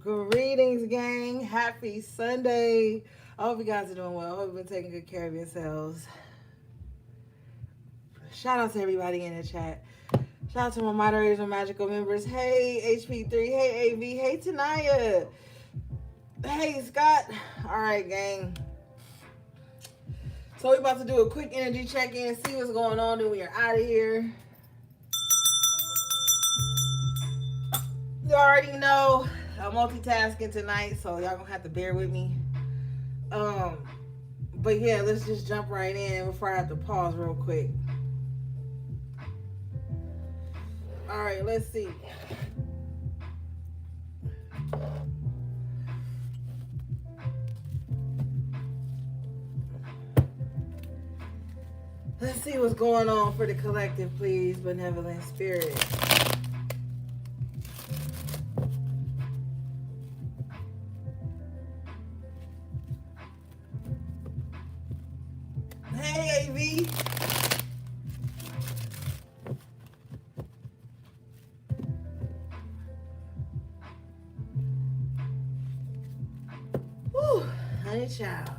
Greetings, gang. Happy Sunday. I hope you guys are doing well. I hope you've been taking good care of yourselves. Shout out to everybody in the chat. Shout out to my moderators and magical members. Hey, HP3. Hey, AV. Hey, Tanaya. Hey, Scott. All right, gang. So we're about to do a quick energy check-in, see what's going on, then we are out of here. You already know I'm multitasking tonight, so y'all gonna have to bear with me. But yeah, let's just jump right in before I have to pause real quick. All right, let's see. Let's see what's going on for the collective, please, benevolent spirit. Hey, AV. Whew, honey child.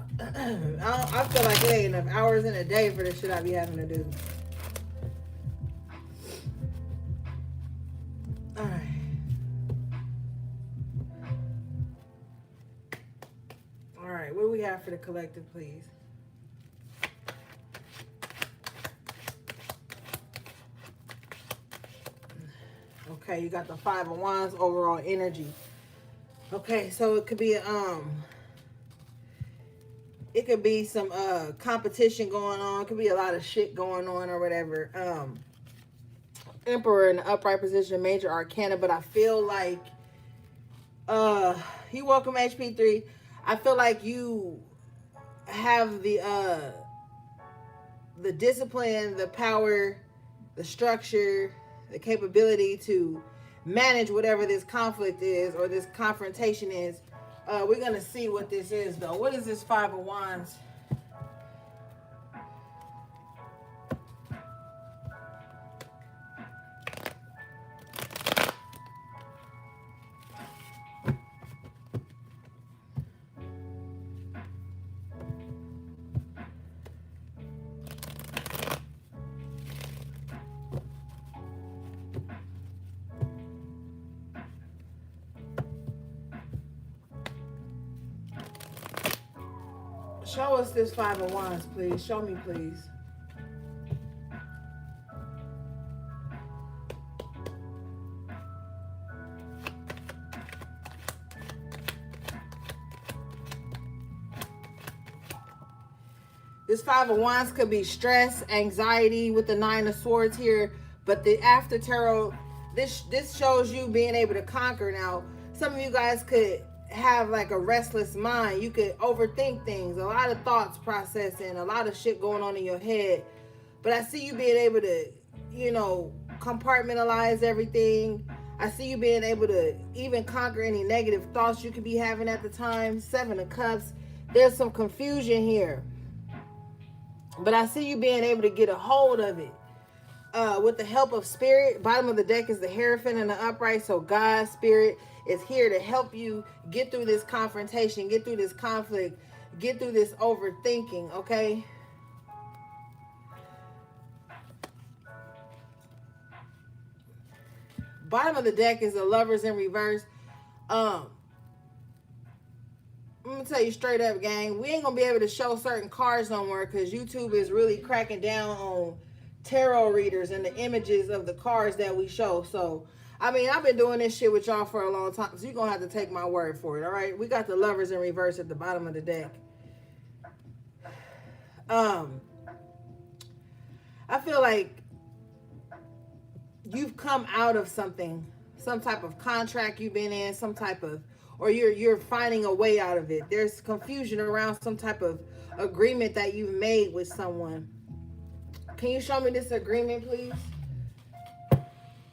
I feel like there ain't enough hours in a day for the shit I be having to do. All right. All right, what do we have for the collective, please? Okay, you got the Five of Wands, overall energy. Okay, so it could be some competition going on. It could be a lot of shit going on or whatever. Emperor in the upright position, major arcana, but I feel like you welcome HP3. I feel like you have the discipline, the power, the structure, the capability to manage whatever this conflict is or this confrontation is. We're going to see what this is, though. What is this Five of Wands? Show us this Five of Wands, please. Show me, please. This Five of Wands could be stress, anxiety with the Nine of Swords here. But the after tarot, this shows you being able to conquer. Now, some of you guys could have like a restless mind. You could overthink things, a lot of thoughts processing, a lot of shit going on in your head. But I see you being able to, compartmentalize everything. I see you being able to even conquer any negative thoughts you could be having at the time. Seven of Cups. There's some confusion here. But I see you being able to get a hold of it. With the help of spirit. Bottom of the deck is the Hierophant and the upright. So God, spirit, is here to help you get through this confrontation, get through this conflict, get through this overthinking, okay? Bottom of the deck is the Lovers in reverse. I'm gonna tell you straight up, gang, we ain't gonna be able to show certain cards no more because YouTube is really cracking down on tarot readers and the images of the cards that we show. So I've been doing this shit with y'all for a long time, so you're gonna have to take my word for it. All right, we got the Lovers in reverse at the bottom of the deck. I feel like you've come out of something, some type of contract you've been in, some type of, or you're finding a way out of it. There's confusion around some type of agreement that you've made with someone. Can you show me this agreement, please?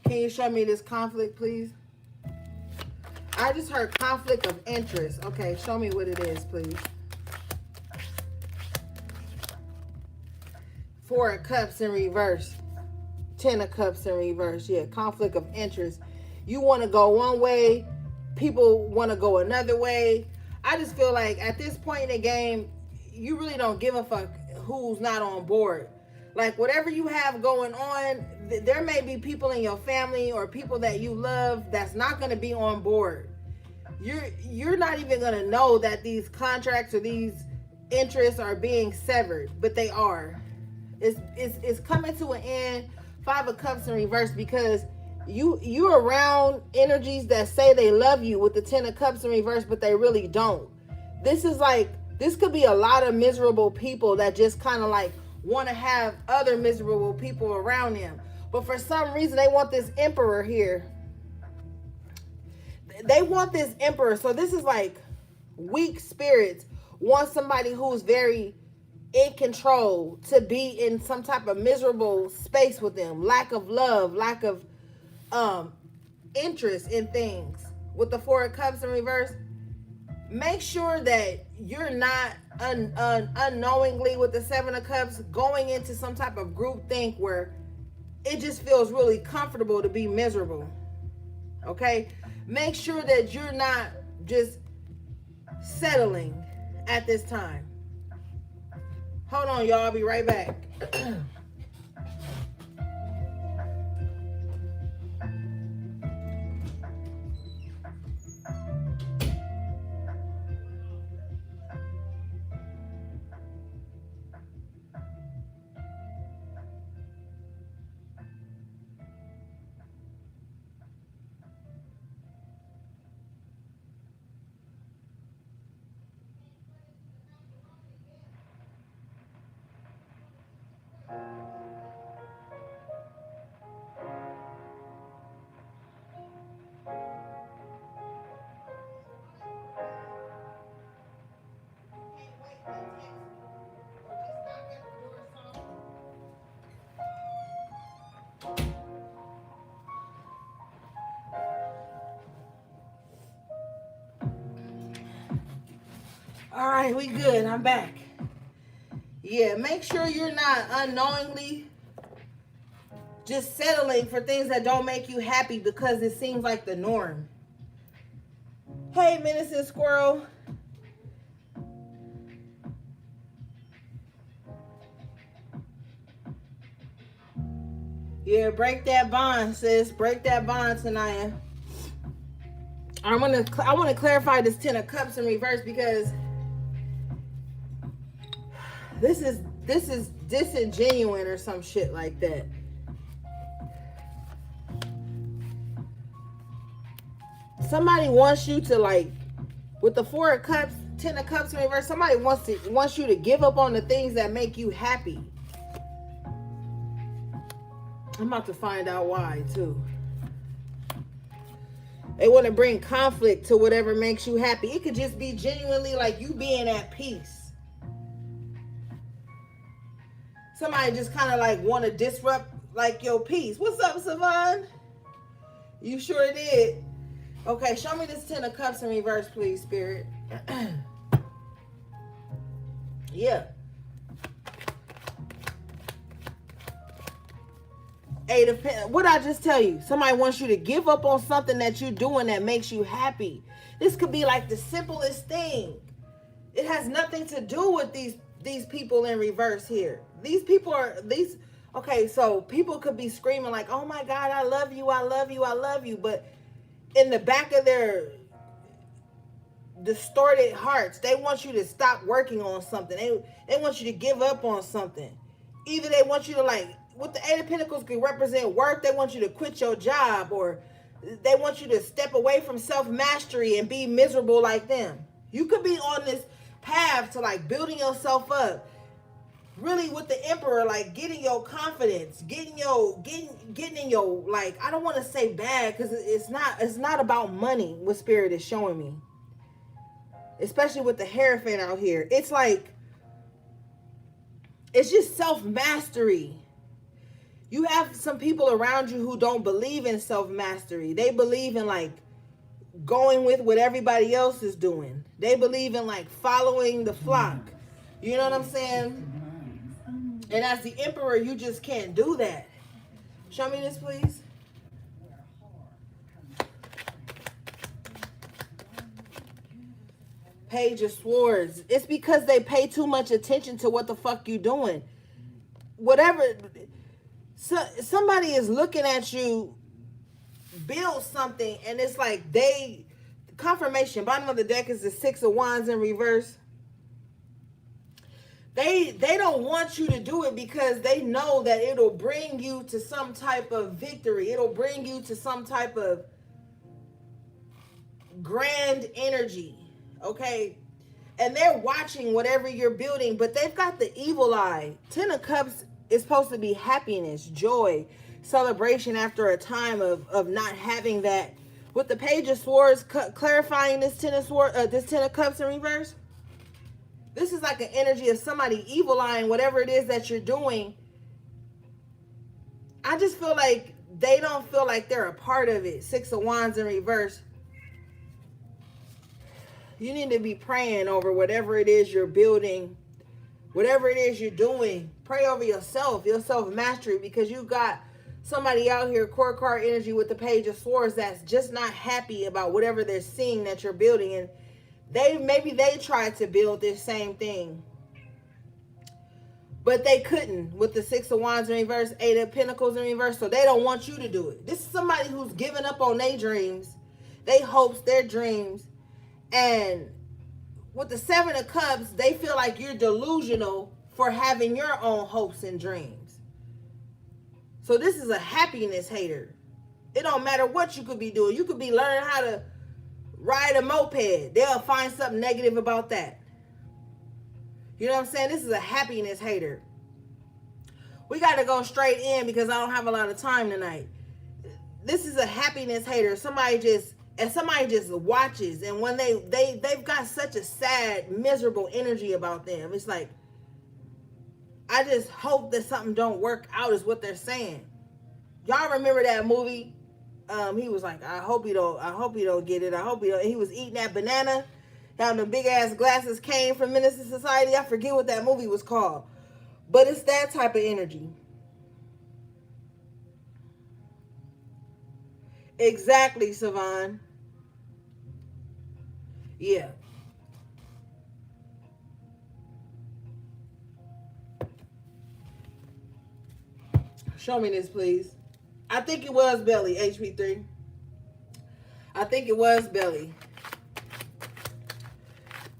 Can you show me this conflict, please? I just heard conflict of interest. Okay, show me what it is, please. Four of Cups in reverse. 10 of Cups in reverse. Yeah, conflict of interest. You want to go one way, people want to go another way. I just feel like at this point in the game, you really don't give a fuck who's not on board. Like whatever you have going on, there may be people in your family or people that you love that's not going to be on board. You're not even going to know that these contracts or these interests are being severed, but they are. It's coming to an end. Five of Cups in reverse, because you're around energies that say they love you with the Ten of Cups in reverse, but they really don't. This is like, this could be a lot of miserable people that just kind of like want to have other miserable people around them, but for some reason they want this Emperor here. They want this Emperor. So this is like weak spirits want somebody who's very in control to be in some type of miserable space with them. Lack of love, lack of interest in things. With the Four of Cups in reverse, make sure that you're not unknowingly with the Seven of Cups going into some type of group think where it just feels really comfortable to be miserable. Okay? Make sure that you're not just settling at this time. Hold on, y'all. I'll be right back. All right, we good. I'm back. Yeah, make sure you're not unknowingly just settling for things that don't make you happy because it seems like the norm. Hey, Minister Squirrel. Yeah, break that bond, sis. Break that bond, Tanaya. I want to clarify this Ten of Cups in reverse, because this is disingenuine or some shit like that. Somebody wants you to, like, with the Four of Cups, Ten of Cups in reverse, somebody wants you to give up on the things that make you happy. I'm about to find out why, too. They want to bring conflict to whatever makes you happy. It could just be genuinely like you being at peace. Somebody just kind of like want to disrupt like your peace. What's up, Savon? You sure did. Okay, show me this Ten of Cups in reverse, please, Spirit. Yeah. Eight of Pentacles. What I just tell you? Somebody wants you to give up on something that you're doing that makes you happy. This could be like the simplest thing. It has nothing to do with these people in reverse here. These people are these. Okay, so people could be screaming like, "Oh my God, I love you, I love you, I love you," but in the back of their distorted hearts, they want you to stop working on something. They want you to give up on something. Either they want you to, like, with the Eight of Pentacles can represent work, they want you to quit your job, or they want you to step away from self-mastery and be miserable like them. You could be on this path to like building yourself up. Really with the Emperor, like getting your confidence, getting in your, like, I don't want to say bad because it's not about money, what Spirit is showing me. Especially with the Hierophant out here. It's like, it's just self-mastery. You have some people around you who don't believe in self-mastery. They believe in like going with what everybody else is doing. They believe in like following the flock. You know what I'm saying? And as the Emperor, you just can't do that. Show me this, please. Page of Swords. It's because they pay too much attention to what the fuck you doing. Whatever. Somebody is looking at you build something, and it's like confirmation. Bottom of the deck is the Six of Wands in reverse. They don't want you to do it because they know that it'll bring you to some type of victory. It'll bring you to some type of grand energy. Okay? And they're watching whatever you're building, but they've got the evil eye. Ten of Cups is supposed to be happiness, joy, celebration after a time of not having that. With the Page of Swords clarifying this Ten of Cups in reverse. This is like an energy of somebody evil eyeing whatever it is that you're doing. I just feel like they don't feel like they're a part of it. Six of Wands in reverse. You need to be praying over whatever it is you're building, whatever it is you're doing. Pray over yourself, your self-mastery, because you got somebody out here, court card energy with the Page of Swords, that's just not happy about whatever they're seeing that you're building. And maybe they tried to build this same thing, but they couldn't with the Six of Wands in reverse, Eight of Pentacles in reverse. So they don't want you to do it. This is somebody who's given up on their dreams, their hopes, their dreams. And with the Seven of Cups, they feel like you're delusional for having your own hopes and dreams. So this is a happiness hater. It don't matter what you could be doing. You could be learning how to ride a moped. They'll find something negative about that. You know what I'm saying? This is a happiness hater. We got to go straight in because I don't have a lot of time tonight. This is a happiness hater. Somebody just watches, and when they've got such a sad, miserable energy about them. It's like, I just hope that something don't work out is what they're saying. Y'all remember that movie? He was like, I hope he don't get it. I hope he don't. He was eating that banana. How the big ass glasses came from Menace to Society. I forget what that movie was called. But it's that type of energy. Exactly, Savon. Yeah. Show me this, please. I think it was belly, HP3. I think it was belly.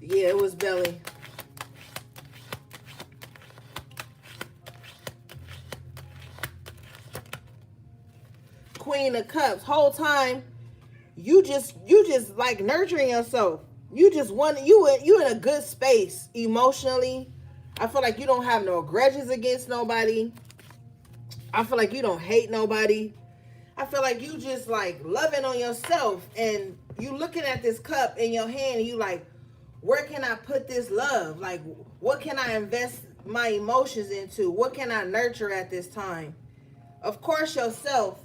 Yeah, it was belly. Queen of Cups. Whole time, you just like nurturing yourself. You just want you in a good space emotionally. I feel like you don't have no grudges against nobody. I feel like you don't hate nobody. I feel like you just like loving on yourself, and you looking at this cup in your hand and you like, where can I put this love? Like, what can I invest my emotions into? What can I nurture at this time? Of course, yourself.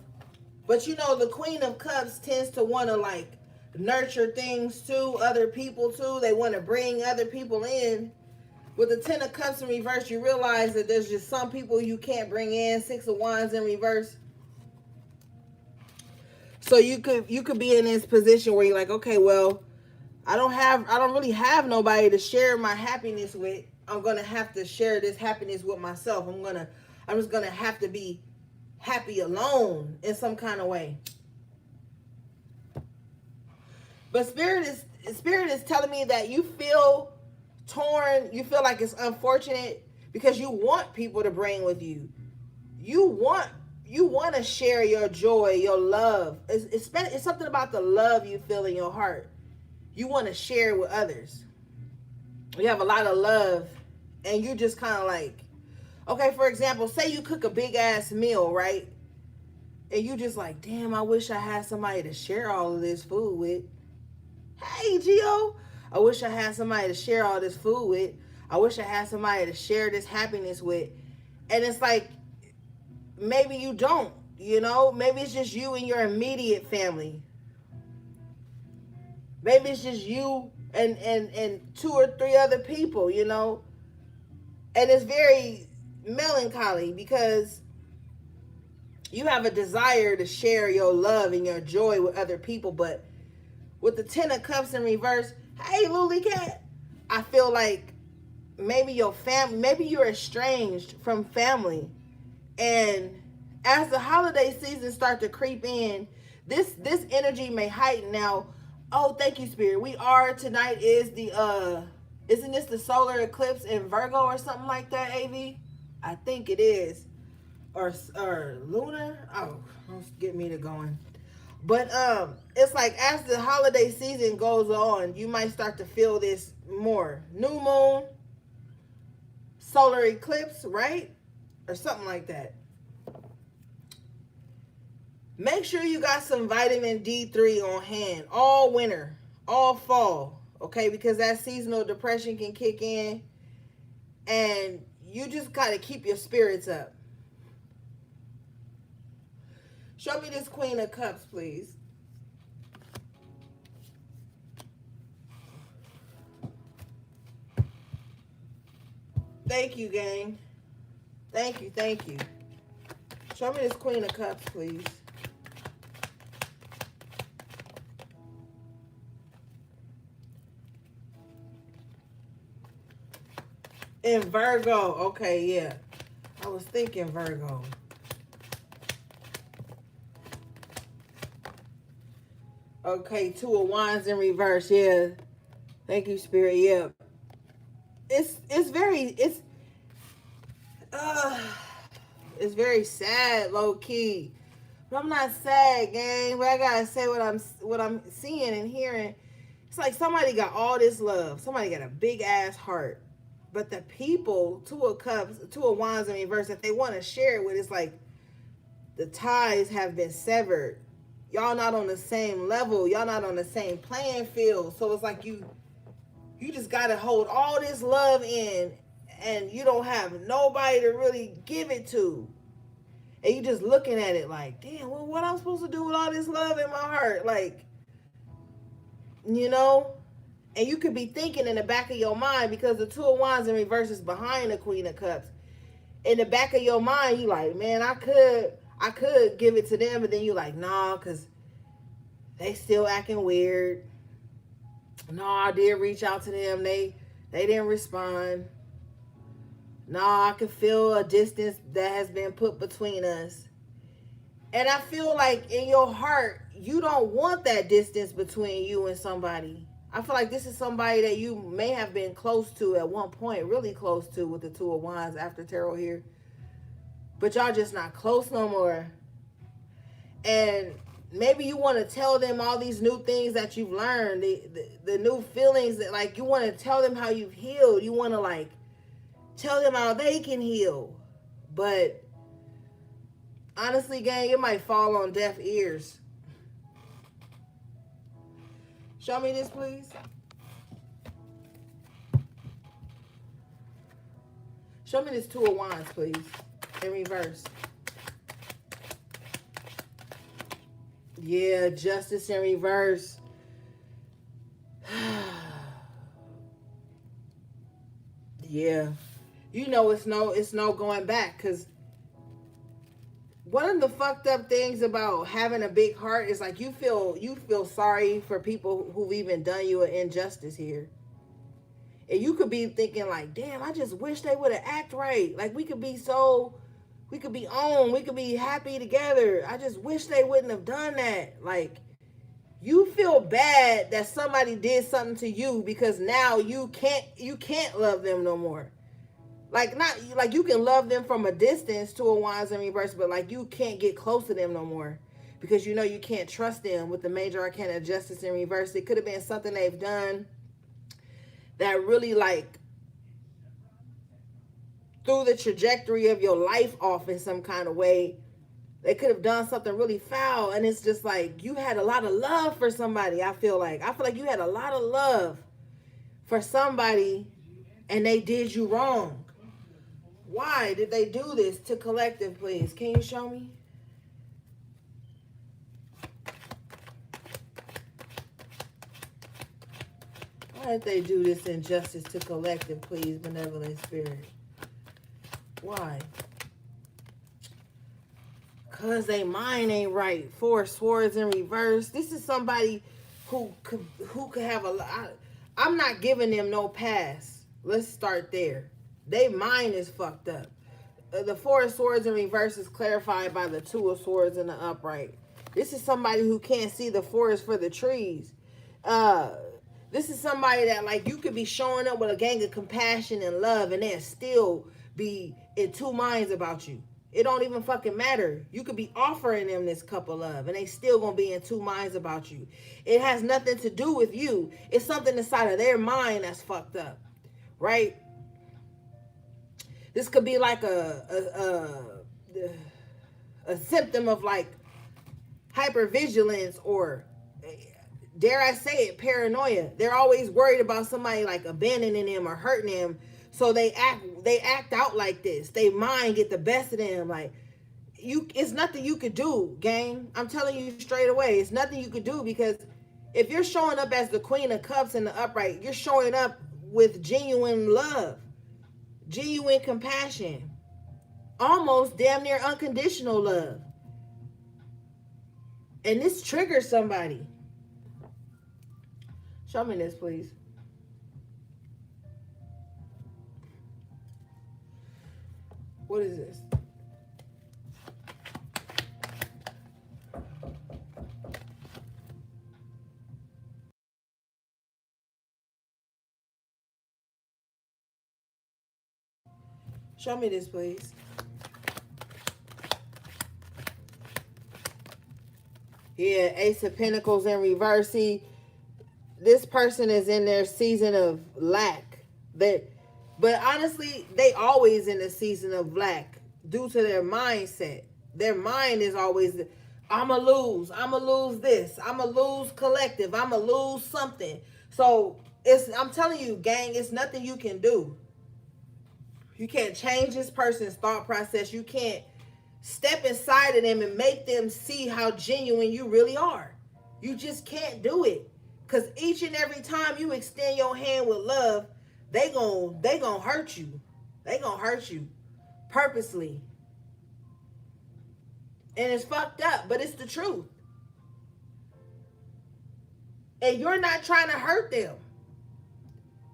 But you know, the Queen of Cups tends to want to like nurture things too, other people too. They want to bring other people in. With the Ten of Cups in reverse, you realize that there's just some people you can't bring in. Six of Wands in reverse. So you could be in this position where you're like, okay, well, I don't really have nobody to share my happiness with. I'm gonna have to share this happiness with myself. I'm just gonna have to be happy alone in some kind of way. But Spirit is telling me that you feel torn. You feel like it's unfortunate because you want people to bring with you. You want to share your joy, your love. It's something about the love you feel in your heart. You want to share with others. You have a lot of love, and you just kind of like, okay, for example, say you cook a big ass meal, right? And you just like, damn, I wish I had somebody to share all of this food with. Hey, Gio, I wish I had somebody to share all this food with. I wish I had somebody to share this happiness with. And it's like, maybe you don't, you know? Maybe it's just you and your immediate family. Maybe it's just you and two or three other people, you know? And it's very melancholy because you have a desire to share your love and your joy with other people, but with the Ten of Cups in reverse, Hey, Lily Cat. I feel like maybe your family, maybe you're estranged from family, and as the holiday season start to creep in, this energy may heighten. Now, oh, thank you, Spirit. We are tonight is the isn't this the solar eclipse in Virgo or something like that? Av, I think it is, or lunar. Oh, don't get me to going. But it's like as the holiday season goes on, you might start to feel this more. New moon, solar eclipse, right? Or something like that. Make sure you got some vitamin D3 on hand all winter, all fall, okay? Because that seasonal depression can kick in, and you just got to keep your spirits up. Show me this Queen of Cups, please. Thank you, gang. Thank you, thank you. Show me this Queen of Cups, please. In Virgo. Okay, yeah. I was thinking Virgo. Okay, Two of Wands in reverse. Yeah. Thank you, Spirit. Yeah. It's very uh it's very sad, low key. But I'm not sad, gang. But I gotta say what I'm seeing and hearing. It's like somebody got all this love. Somebody got a big ass heart. But the people, Two of Cups, Two of Wands in reverse, that they want to share it with, it's like the ties have been severed. Y'all not on the same level. Y'all not on the same playing field. So it's like you just gotta hold all this love in, and you don't have nobody to really give it to. And you just looking at it like, damn, well, what I'm supposed to do with all this love in my heart? Like, you know? And you could be thinking in the back of your mind, because the Two of Wands in reverse is behind the Queen of Cups. In the back of your mind, you like, man, I could give it to them, but then you like, nah, because they still acting weird. No, I did reach out to them. They didn't respond. No, I can feel a distance that has been put between us. And I feel like in your heart, you don't want that distance between you and somebody. I feel like this is somebody that you may have been close to at one point, really close to, with the Two of Wands after tarot here. But y'all just not close no more. And maybe you want to tell them all these new things that you've learned, the new feelings that, like, you want to tell them how you've healed. You want to, like, tell them how they can heal. But honestly, gang, it might fall on deaf ears. Show me this, please. Show me this Two of Wands, please, in reverse. Yeah, Justice in reverse. Yeah. You know it's no going back, because one of the fucked up things about having a big heart is like you feel sorry for people who've even done you an injustice here. And you could be thinking like, damn, I just wish they would have act right. Like we could be on, we could be happy together. I just wish they wouldn't have done that. Like, you feel bad that somebody did something to you, because now you can't love them no more. Like, not like you can love them from a distance, Two of Wands in reverse, but like you can't get close to them no more, because you know you can't trust them with the Major Arcana of Justice in reverse. It could have been something they've done that really, like, threw the trajectory of your life off in some kind of way. They could have done something really foul, and it's just like you had a lot of love for somebody. I feel like you had a lot of love for somebody, and they did you wrong. Why did they do this to collective, please? Can you show me? Why did they do this injustice to collective, please, benevolent spirit? Why? Because they mind ain't right. Four Swords in reverse. This is somebody who could have I'm not giving them no pass. Let's start there. They mind is fucked up. The Four of Swords in reverse is clarified by the Two of Swords in the upright. This is somebody who can't see the forest for the trees. Uh, this is somebody that, like, you could be showing up with a gang of compassion and love, and they'll still be in two minds about you. It don't even fucking matter. You could be offering them this cup of love, and they still gonna be in two minds about you. It has nothing to do with you. It's something inside of their mind that's fucked up, right? This could be like a symptom of like hypervigilance, or dare I say it, paranoia. They're always worried about somebody like abandoning them or hurting them, so they act out like this. They mind get the best of them. Like, it's nothing you could do, gang. I'm telling you straight away, it's nothing you could do, because if you're showing up as the Queen of Cups in the upright, you're showing up with genuine love, genuine compassion, almost damn near unconditional love. And this triggers somebody. Show me this, please. What is this? Show me this, please. Yeah, Ace of Pentacles in reverse. See, this person is in their season of lack. But honestly, they always in a season of lack due to their mindset. Their mind is always, I'ma lose this, I'ma lose collective, I'ma lose something. So I'm telling you, gang, it's nothing you can do. You can't change this person's thought process. You can't step inside of them and make them see how genuine you really are. You just can't do it. Because each and every time you extend your hand with love, they gon' hurt you. They gon' hurt you purposely. And it's fucked up, but it's the truth. And you're not trying to hurt them.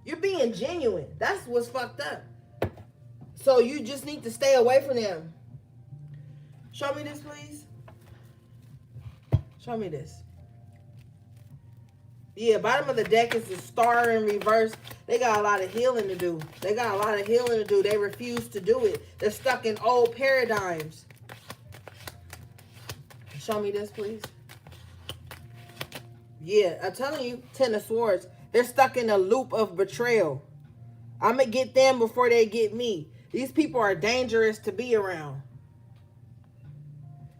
You're being genuine. That's what's fucked up. So you just need to stay away from them. Show me this, please. Show me this. Yeah, bottom of the deck is the Star in reverse. They got a lot of healing to do. They got a lot of healing to do. They refuse to do it. They're stuck in old paradigms. Show me this, please. Yeah, I'm telling you, Ten of Swords. They're stuck in a loop of betrayal. I'm going to get them before they get me. These people are dangerous to be around.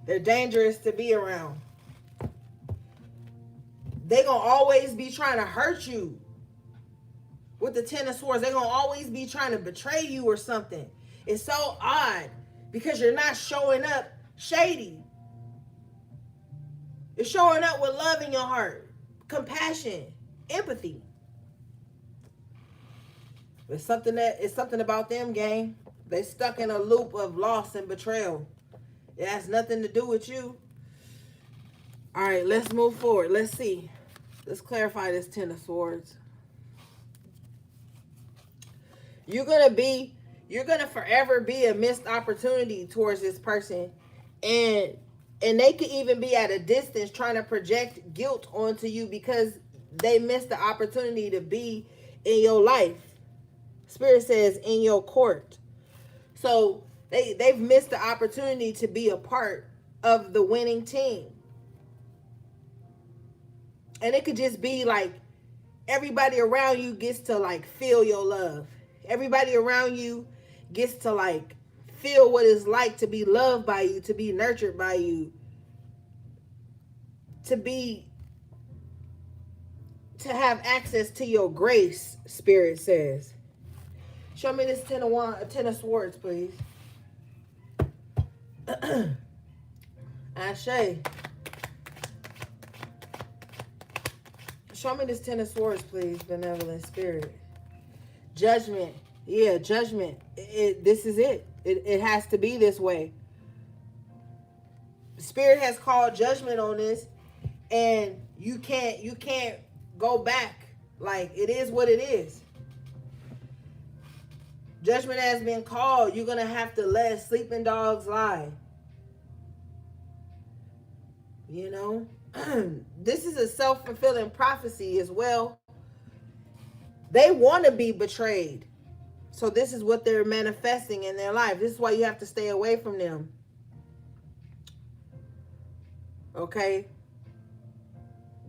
They're dangerous to be around. They're going to always be trying to hurt you. With the Ten of Swords, they're going to always be trying to betray you or something. It's so odd because you're not showing up shady. You're showing up with love in your heart, compassion, empathy. It's something about them, gang. They stuck in a loop of loss and betrayal. It has nothing to do with you. All right, let's move forward. Let's see. Let's clarify this Ten of Swords. You're gonna forever be a missed opportunity towards this person. And they could even be at a distance trying to project guilt onto you because they missed the opportunity to be in your life. Spirit says in your court. So they've missed the opportunity to be a part of the winning team. And it could just be like everybody around you gets to like feel your love. Everybody around you gets to like feel what it's like to be loved by you, to be nurtured by you, to have access to your grace, Spirit says. Show me this Ten of Swords, please. Ashe. Show me this Ten of Swords, please, benevolent spirit. Judgment. Yeah, judgment. This is it. It has to be this way. Spirit has called judgment on this, and you can't go back. Like, it is what it is. Judgment has been called. You're going to have to let sleeping dogs lie. You know? This is a self-fulfilling prophecy as well. They want to be betrayed. So this is what they're manifesting in their life. This is why you have to stay away from them. Okay?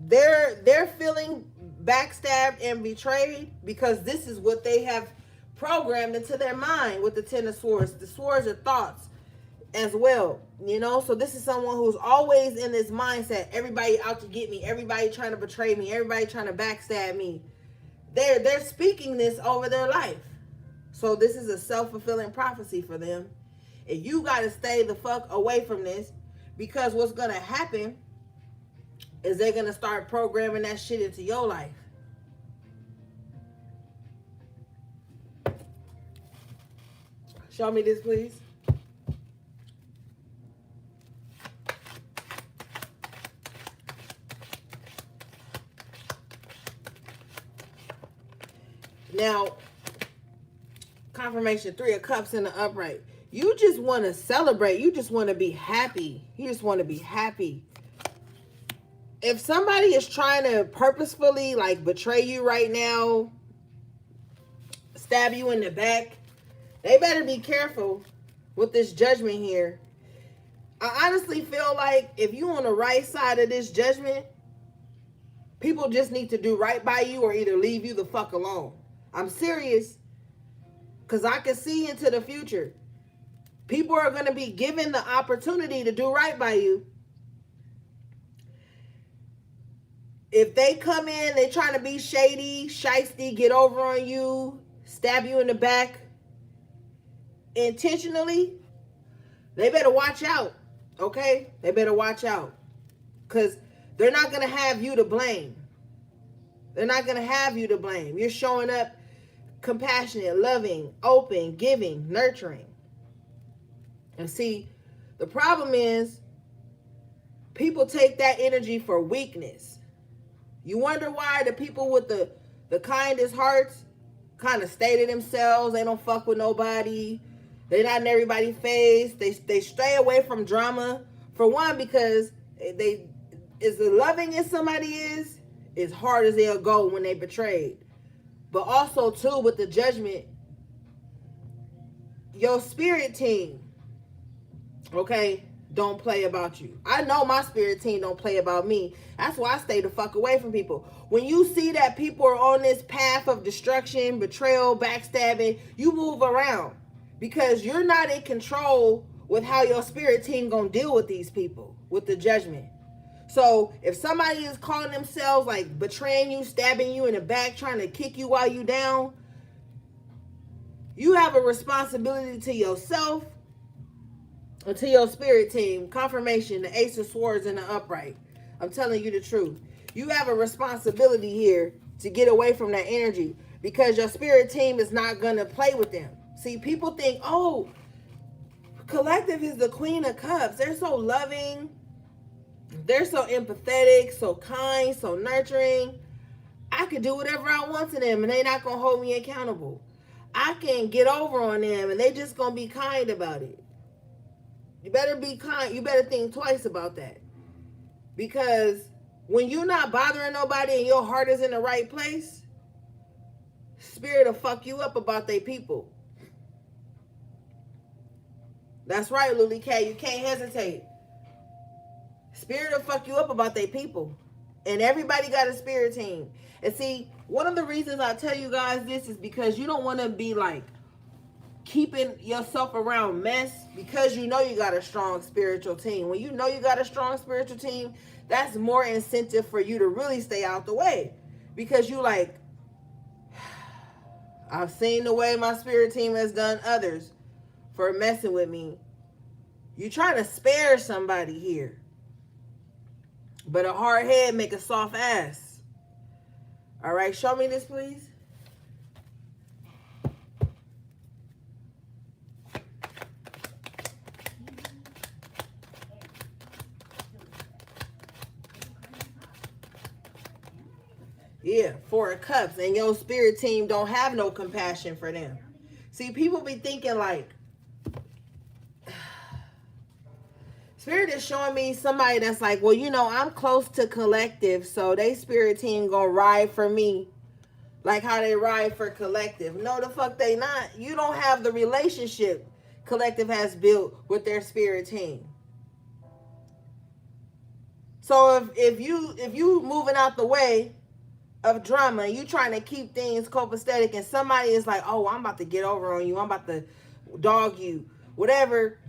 They're feeling backstabbed and betrayed because this is what they have programmed into their mind with the Ten of Swords. The swords are thoughts as well, you know. So this is someone who's always in this mindset: everybody out to get me, everybody trying to betray me, everybody trying to backstab me. They're speaking this over their life. So this is a self-fulfilling prophecy for them. And you got to stay the fuck away from this, because what's going to happen is they're going to start programming that shit into your life. Show me this, please. Now, confirmation, 3 of Cups in the upright. You just want to celebrate. You just want to be happy. You just want to be happy. If somebody is trying to purposefully, like, betray you right now, stab you in the back, they better be careful with this judgment here. I honestly feel like if you on the right side of this judgment, people just need to do right by you or either leave you the fuck alone. I'm serious, because I can see into the future. People are going to be given the opportunity to do right by you. If they come in, they trying to be shady, shiesty, get over on you, stab you in the back intentionally, they better watch out, okay? They better watch out, because they're not going to have you to blame. They're not going to have you to blame. You're showing up compassionate, loving, open, giving, nurturing. And see, the problem is people take that energy for weakness. You wonder why the people with the kindest hearts kind of stay to themselves. They don't fuck with nobody. They're not in everybody's face. They stay away from drama. For one, because they as loving as somebody is, as hard as they'll go when they betrayed. But also, too, with the judgment, your spirit team, okay, don't play about you. I know my spirit team don't play about me. That's why I stay the fuck away from people. When you see that people are on this path of destruction, betrayal, backstabbing, you move around, because you're not in control with how your spirit team gonna deal with these people, with the judgment. So if somebody is calling themselves like betraying you, stabbing you in the back, trying to kick you while you down, you have a responsibility to yourself and to your spirit team. Confirmation, the Ace of Swords in the upright. I'm telling you the truth. You have a responsibility here to get away from that energy, because your spirit team is not going to play with them. See, people think, oh, collective is the Queen of Cups. They're so loving. They're so empathetic, so kind, so nurturing. I could do whatever I want to them and they're not going to hold me accountable. I can get over on them and they just going to be kind about it. You better be kind. You better think twice about that. Because when you're not bothering nobody and your heart is in the right place, spirit will fuck you up about their people. That's right, Lily K. You can't hesitate. Spirit will fuck you up about their people. And everybody got a spirit team. And see, one of the reasons I tell you guys this is because you don't want to be like keeping yourself around mess, because you know you got a strong spiritual team. When you know you got a strong spiritual team, that's more incentive for you to really stay out the way. Because you like, I've seen the way my spirit team has done others for messing with me. You trying to spare somebody here. But a hard head make a soft ass. All right, show me this, please. Yeah, Four of Cups. And your spirit team don't have no compassion for them. See, people be thinking like, Spirit is showing me somebody that's like, well, I'm close to collective, so they spirit team gonna ride for me like how they ride for collective. No, the fuck they not. You don't have the relationship collective has built with their spirit team. So if you moving out the way of drama, you trying to keep things copacetic, and somebody is like, oh, I'm about to get over on you, I'm about to dog you, whatever.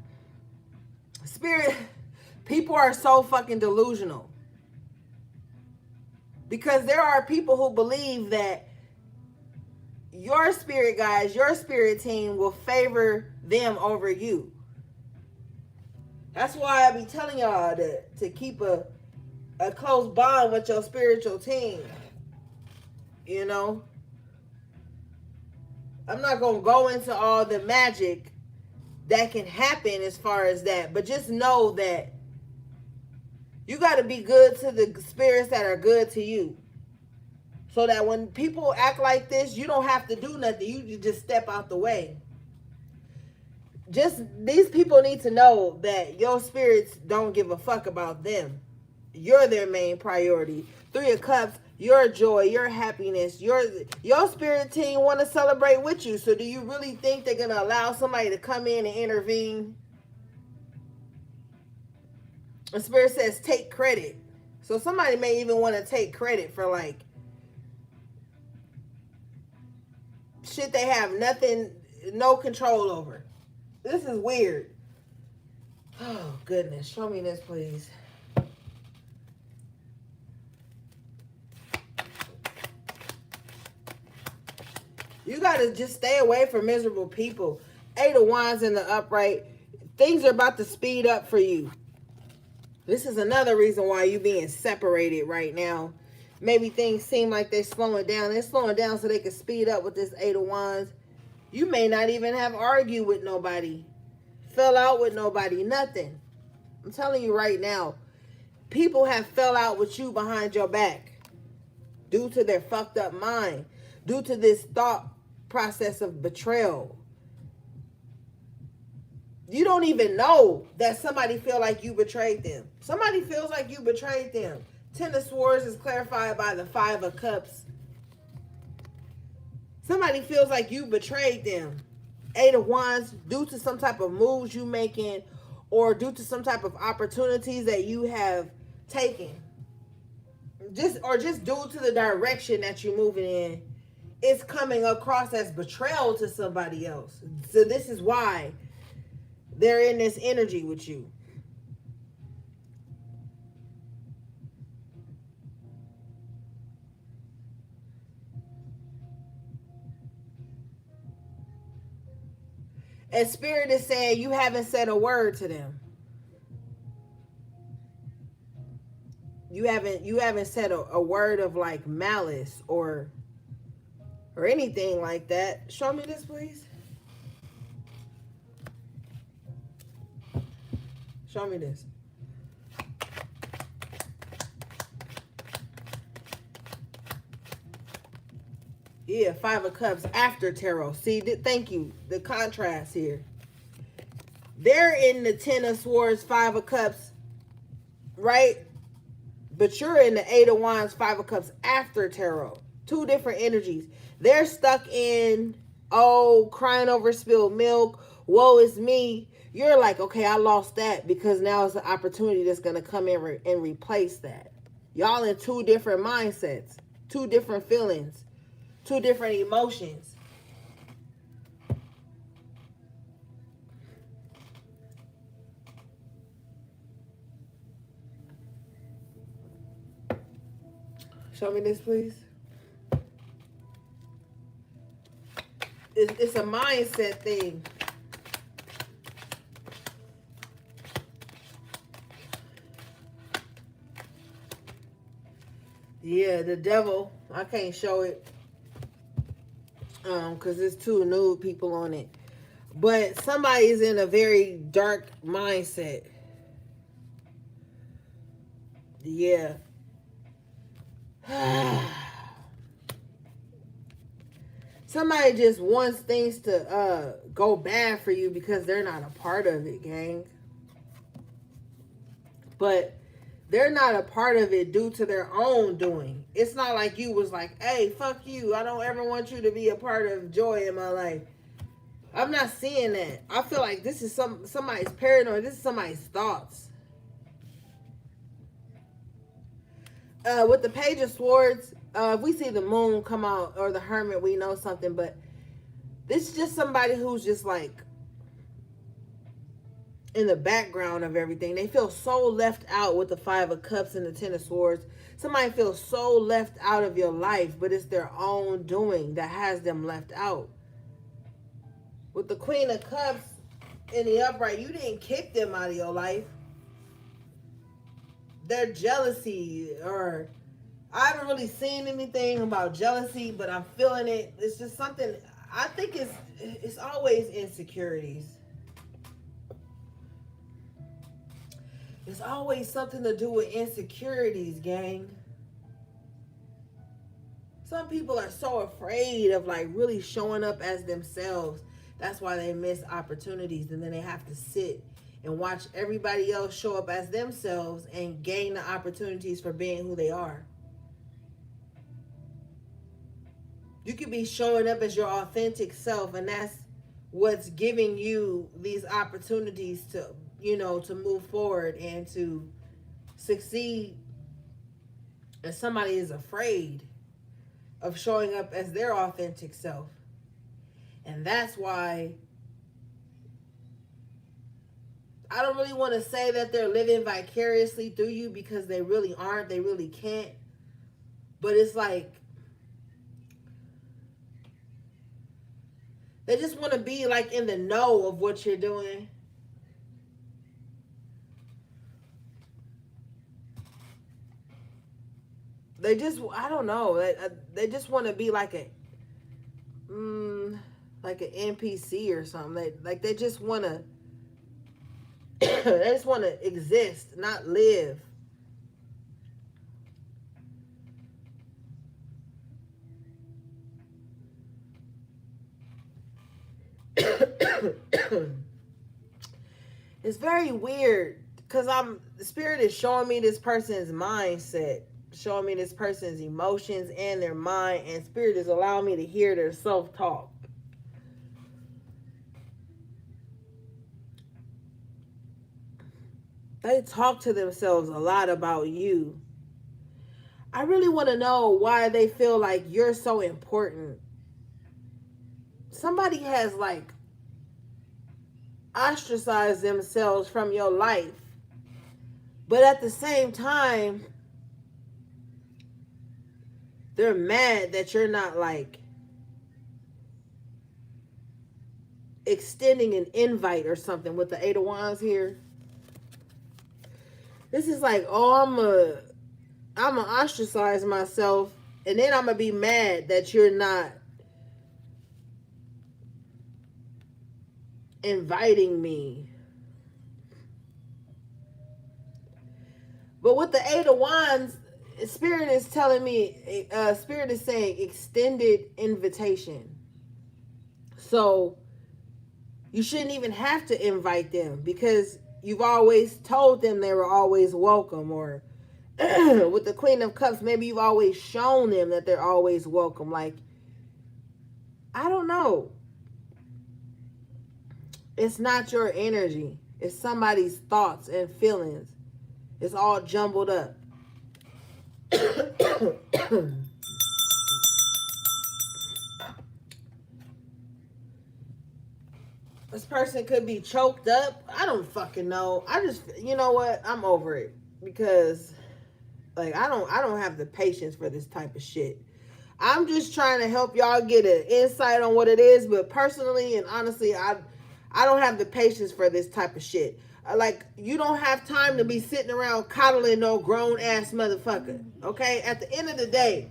Spirit, people are so fucking delusional. Because there are people who believe that your spirit guys, your spirit team will favor them over you. That's why I be telling y'all to keep a close bond with your spiritual team. You know? I'm not going to go into all the magic that can happen as far as that, but just know that you got to be good to the spirits that are good to you. So that when people act like this, you don't have to do nothing. You just step out the way. Just these people need to know that your spirits don't give a fuck about them. You're their main priority. Three of Cups, your joy, your happiness, your spirit team want to celebrate with you. So do you really think they're going to allow somebody to come in and intervene? The Spirit says take credit. So somebody may even want to take credit for like shit they have no control over. This is weird. Oh, goodness. Show me this, please. You got to just stay away from miserable people. Eight of Wands in the upright. Things are about to speed up for you. This is another reason why you're being separated right now. Maybe things seem like they're slowing down. They're slowing down so they can speed up with this Eight of Wands. You may not even have argued with nobody. Fell out with nobody. Nothing. I'm telling you right now. People have fell out with you behind your back. Due to their fucked up mind. Due to this thought process of betrayal. You don't even know that somebody feel like you betrayed them. Somebody feels like you betrayed them. Ten of Swords is clarified by the Five of Cups. Somebody feels like you betrayed them. Eight of Wands, due to some type of moves you making or due to some type of opportunities that you have taken. Just due to the direction that you're moving in, it's coming across as betrayal to somebody else. So this is why they're in this energy with you. And Spirit is saying you haven't said a word to them. You haven't said a word of like malice or anything like that. Show me this, please. Show me this. Yeah, Five of Cups after tarot. See, thank you. The contrast here. They're in the Ten of Swords, Five of Cups, right? But you're in the Eight of Wands, Five of Cups after tarot. Two different energies. They're stuck in, crying over spilled milk. Woe is me. You're like, okay, I lost that because now it's an opportunity that's going to come in and replace that. Y'all in two different mindsets, two different feelings, two different emotions. Show me this, please. It's a mindset thing. Yeah, the devil. I can't show it because there's two nude people on it. But somebody's in a very dark mindset. Yeah. Somebody just wants things to go bad for you because they're not a part of it, gang. But they're not a part of it due to their own doing. It's not like you was like, hey, fuck you. I don't ever want you to be a part of joy in my life. I'm not seeing that. I feel like this is somebody's paranoid. This is somebody's thoughts. With the Page of Swords, if we see the moon come out or the Hermit, we know something. But this is just somebody who's just like in the background of everything. They feel so left out with the Five of Cups and the Ten of Swords. Somebody feels so left out of your life, but it's their own doing that has them left out. With the Queen of Cups in the upright, you didn't kick them out of your life. Their jealousy, or I haven't really seen anything about jealousy, but I'm feeling it. It's just something, I think it's always insecurities. It's always something to do with insecurities, gang. Some people are so afraid of like really showing up as themselves. That's why they miss opportunities, and then they have to sit and watch everybody else show up as themselves and gain the opportunities for being who they are. You could be showing up as your authentic self, and that's what's giving you these opportunities to, to move forward and to succeed. And somebody is afraid of showing up as their authentic self. And that's why I don't really want to say that they're living vicariously through you, because they really aren't. They really can't. But it's like they just want to be like in the know of what you're doing. They just, I don't know. They just want to be like an NPC or something. They just want to, they just want to exist, not live. It's very weird because the spirit is showing me this person's mindset, showing me this person's emotions and their mind, and spirit is allowing me to hear their self-talk. They talk to themselves a lot about you. I really want to know why they feel like you're so important. Somebody has like ostracized themselves from your life, but at the same time, they're mad that you're not like extending an invite or something with the Eight of Wands here. This is like, oh, I'm gonna ostracize myself, and then I'm gonna be mad that you're not inviting me. But with the Eight of Wands, Spirit is telling me, Spirit is saying extended invitation. So you shouldn't even have to invite them, because you've always told them they were always welcome. Or with the Queen of Cups, maybe you've always shown them that they're always welcome. Like, I don't know. It's not your energy. It's somebody's thoughts and feelings. It's all jumbled up. This person could be choked up. I don't fucking know. I just, you know what? I'm over it, because like I don't have the patience for this type of shit. I'm just trying to help y'all get an insight on what it is, but personally and honestly, I don't have the patience for this type of shit. Like, you don't have time to be sitting around coddling no grown ass motherfucker. Okay? At the end of the day.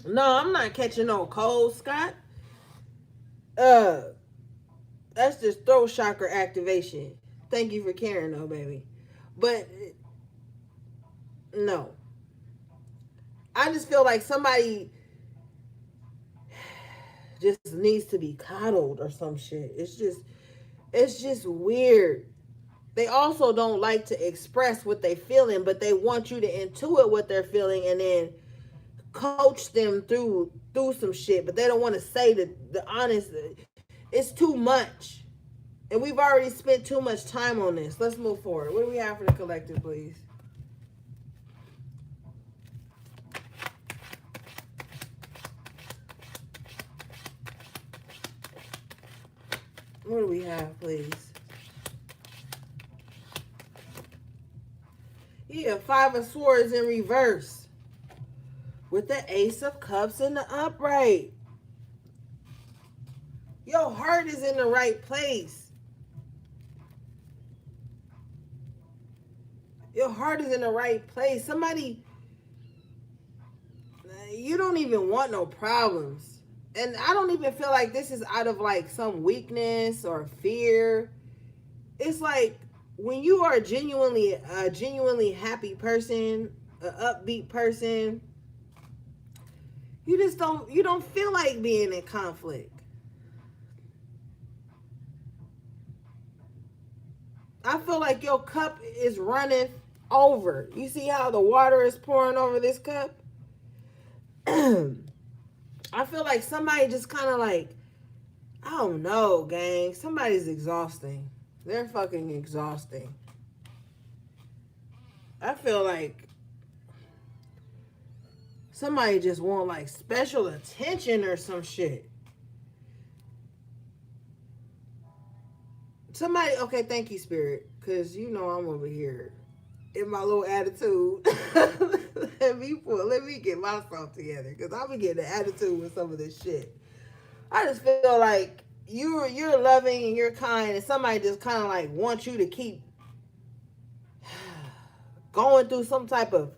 No, I'm not catching no cold, Scott. That's just throat chakra activation. Thank you for caring though, baby. But no. I just feel like somebody just needs to be coddled or some shit. It's just weird. They also don't like to express what they feeling, but they want you to intuit what they're feeling and then coach them through some shit. But they don't want to say the honest. It's too much, and we've already spent too much time on this. Let's move forward. What do we have for the collective, please? What do we have, please? Yeah, Five of Swords in reverse with the Ace of Cups in the upright. Your heart is in the right place. Your heart is in the right place. Somebody, you don't even want no problems. And I don't even feel like this is out of like some weakness or fear. It's like when you are genuinely a genuinely happy person, an upbeat person, you don't feel like being in conflict. I feel like your cup is running over. You see how the water is pouring over this cup? I feel like somebody just kind of like, I don't know, gang. Somebody's exhausting. They're fucking exhausting. I feel like somebody just want like special attention or some shit. Somebody, okay, thank you, Spirit, because you know I'm over here in my little attitude. Let me get myself together, because I'm getting an attitude with some of this shit. I just feel like you're loving and you're kind, and somebody just kind of like wants you to keep going through some type of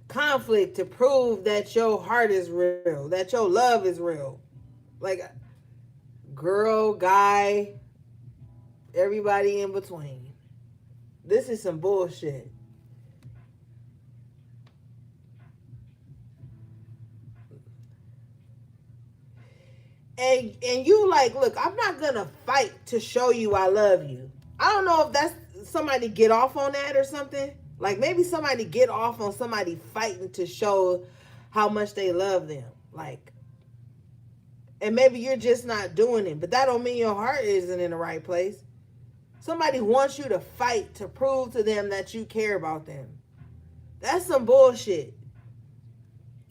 conflict to prove that your heart is real, that your love is real. Like, girl, guy, everybody in between. This is some bullshit. And you like, look, I'm not gonna fight to show you I love you. I don't know if that's somebody get off on that or something. Like maybe somebody get off on somebody fighting to show how much they love them. Like, and maybe you're just not doing it, but that don't mean your heart isn't in the right place. Somebody wants you to fight to prove to them that you care about them. That's some bullshit.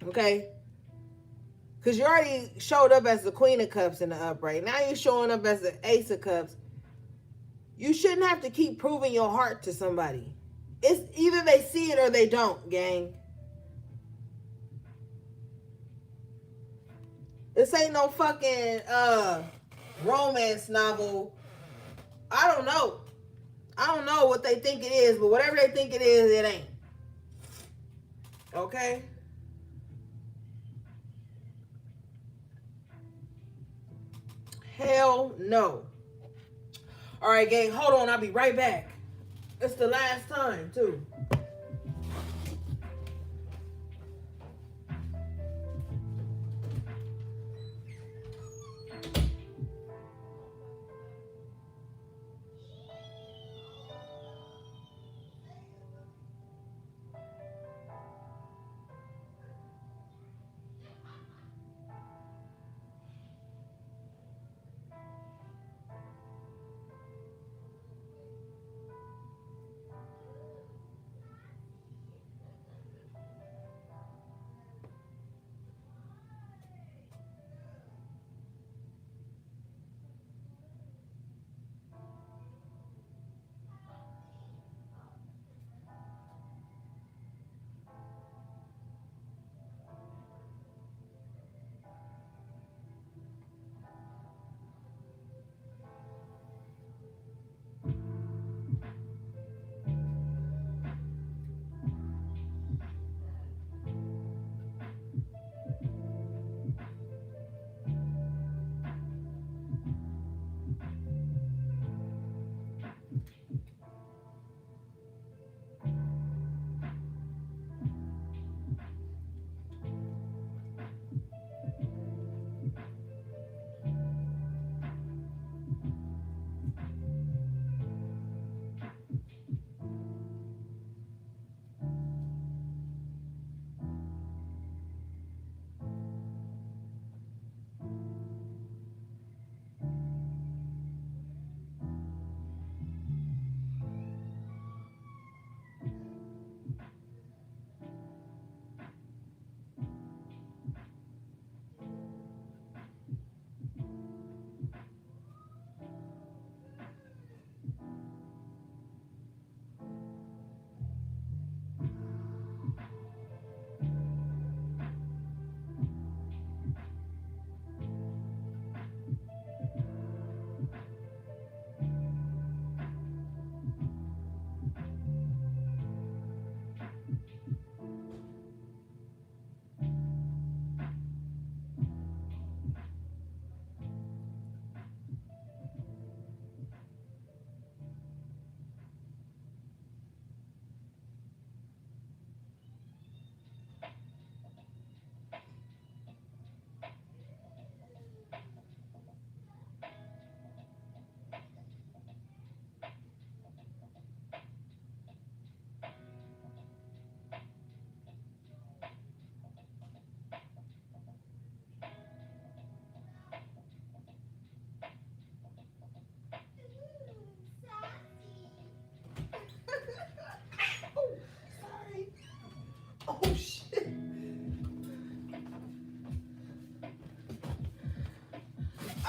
Okay? Because you already showed up as the Queen of Cups in the upright. Now you're showing up as the Ace of Cups. You shouldn't have to keep proving your heart to somebody. It's either they see it or they don't, gang. This ain't no fucking romance novel. I don't know. I don't know what they think it is, but whatever they think it is, it ain't. Okay? Hell no. All right, gang, hold on. I'll be right back. It's the last time, too.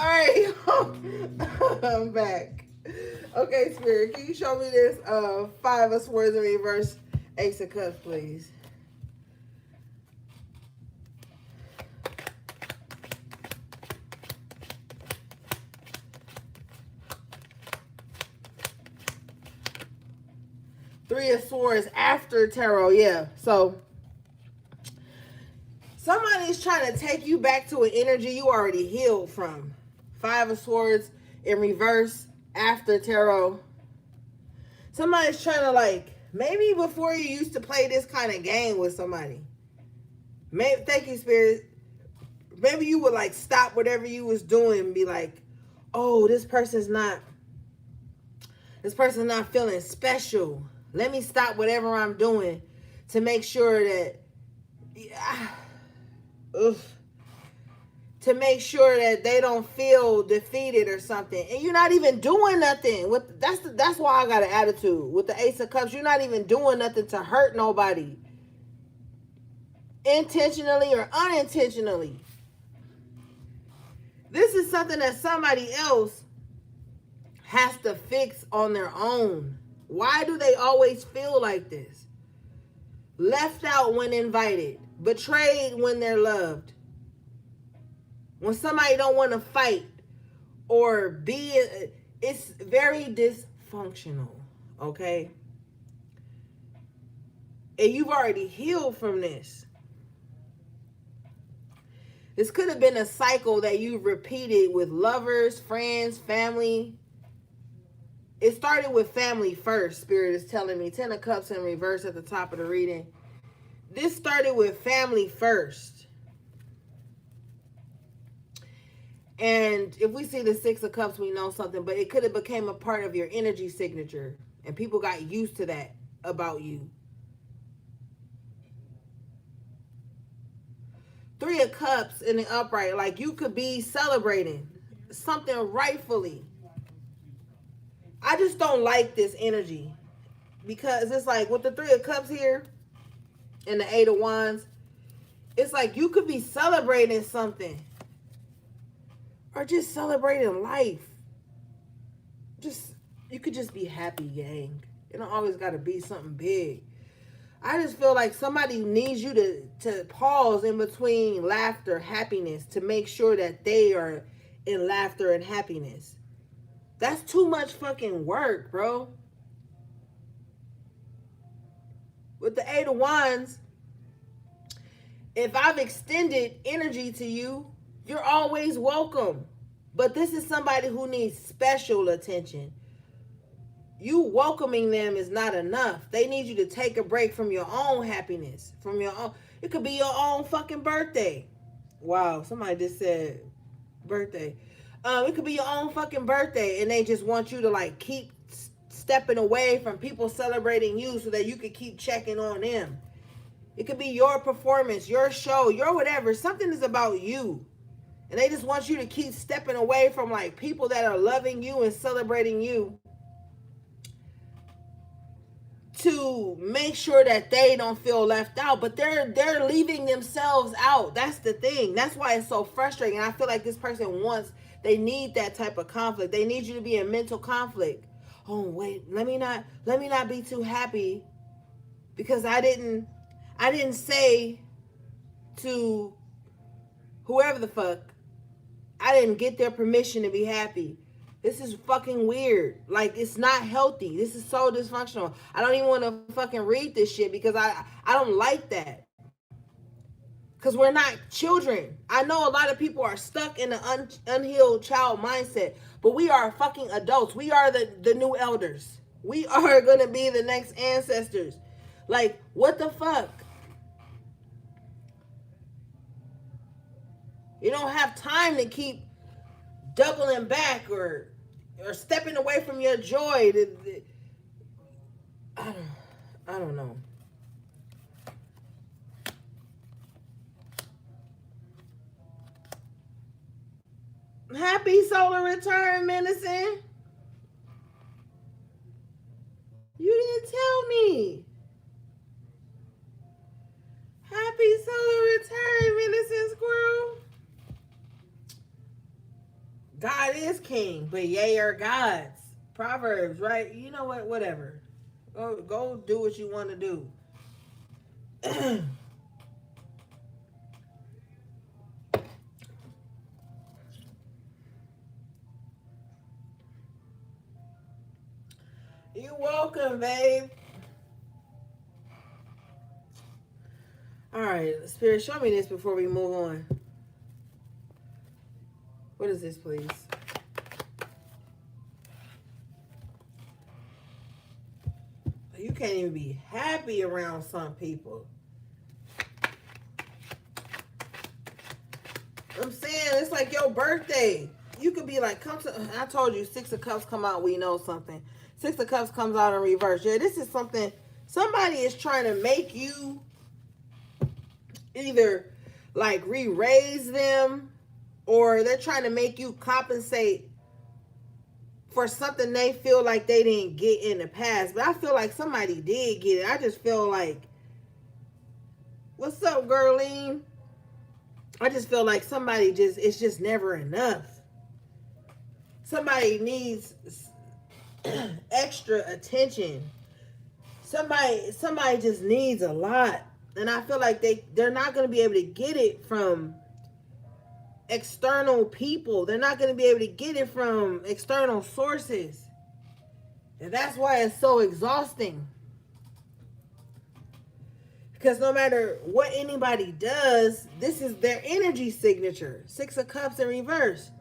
All right, I'm back. Okay, Spirit, can you show me this five of swords in reverse, ace of cups, please? Three of swords after tarot, yeah. So somebody's trying to take you back to an energy you already healed from. Five of swords in reverse after tarot. Somebody's trying to, like, maybe before you used to play this kind of game with somebody. Maybe, thank you, Spirit. Maybe you would, like, stop whatever you was doing and be like, oh, this person's not feeling special. Let me stop whatever I'm doing to make sure that, to make sure that they don't feel defeated or something. And you're not even doing nothing. That's why I got an attitude. With the Ace of Cups, you're not even doing nothing to hurt nobody. Intentionally or unintentionally. This is something that somebody else has to fix on their own. Why do they always feel like this? Left out when invited. Betrayed when they're loved. When somebody don't want to fight or be, it's very dysfunctional, okay? And you've already healed from this. This could have been a cycle that you've repeated with lovers, friends, family. It started with family first, Spirit is telling me. 10 of Cups in reverse at the top of the reading. This started with family first. And if we see the 6 of Cups, we know something. But it could have became a part of your energy signature. And people got used to that about you. 3 of Cups in the upright. Like you could be celebrating something rightfully. I just don't like this energy. Because it's like with the 3 of Cups here and the 8 of Wands. It's like you could be celebrating something. Or just celebrating life. You could just be happy, gang. It don't always got to be something big. I just feel like somebody needs you to pause in between laughter, happiness, to make sure that they are in laughter and happiness. That's too much fucking work, bro. With the 8 of Wands, if I've extended energy to you, you're always welcome. But this is somebody who needs special attention. You welcoming them is not enough. They need you to take a break from your own happiness. From your own. It could be your own fucking birthday. Wow, somebody just said birthday. It could be your own fucking birthday, and they just want you to like keep stepping away from people celebrating you so that you could keep checking on them. It could be your performance, your show, your whatever. Something is about you. And they just want you to keep stepping away from like people that are loving you and celebrating you to make sure that they don't feel left out. But they're leaving themselves out. That's the thing. That's why it's so frustrating. And I feel like this person they need that type of conflict. They need you to be in mental conflict. Oh wait, let me not be too happy because I didn't say to whoever the fuck, I didn't get their permission to be happy. This is fucking weird. Like, it's not healthy. This is so dysfunctional. I don't even want to fucking read this shit because I don't like that. Because we're not children. I know a lot of people are stuck in an unhealed child mindset, but we are fucking adults. We are the new elders. We are going to be the next ancestors. Like, what the fuck? You don't have time to keep doubling back or stepping away from your joy. I don't know. Happy solar return, Medicine. You didn't tell me. Happy solar return, Medicine Squirrel. king, but yea are gods. Proverbs, right? You know what? Whatever. Go do what you want to do. You're welcome, babe. All right, Spirit, show me this before we move on. What is this, please? You can't even be happy around some people. I'm saying, it's like your birthday. You could be like, come to, I told you, Six of Cups come out, we know something. Six of Cups comes out in reverse. Yeah, this is something, somebody is trying to make you either like re-raise them, or they're trying to make you compensate for something they feel like they didn't get in the past. But I feel like somebody did get it. I just feel like, what's up, Girline? I just feel like somebody just, it's just never enough. Somebody needs extra attention. Somebody just needs a lot. And I feel like they're not going to be able to get it from external people. They're not going to be able to get it from external sources. And that's why it's so exhausting. Because no matter what anybody does, this is their energy signature. Six of Cups in reverse.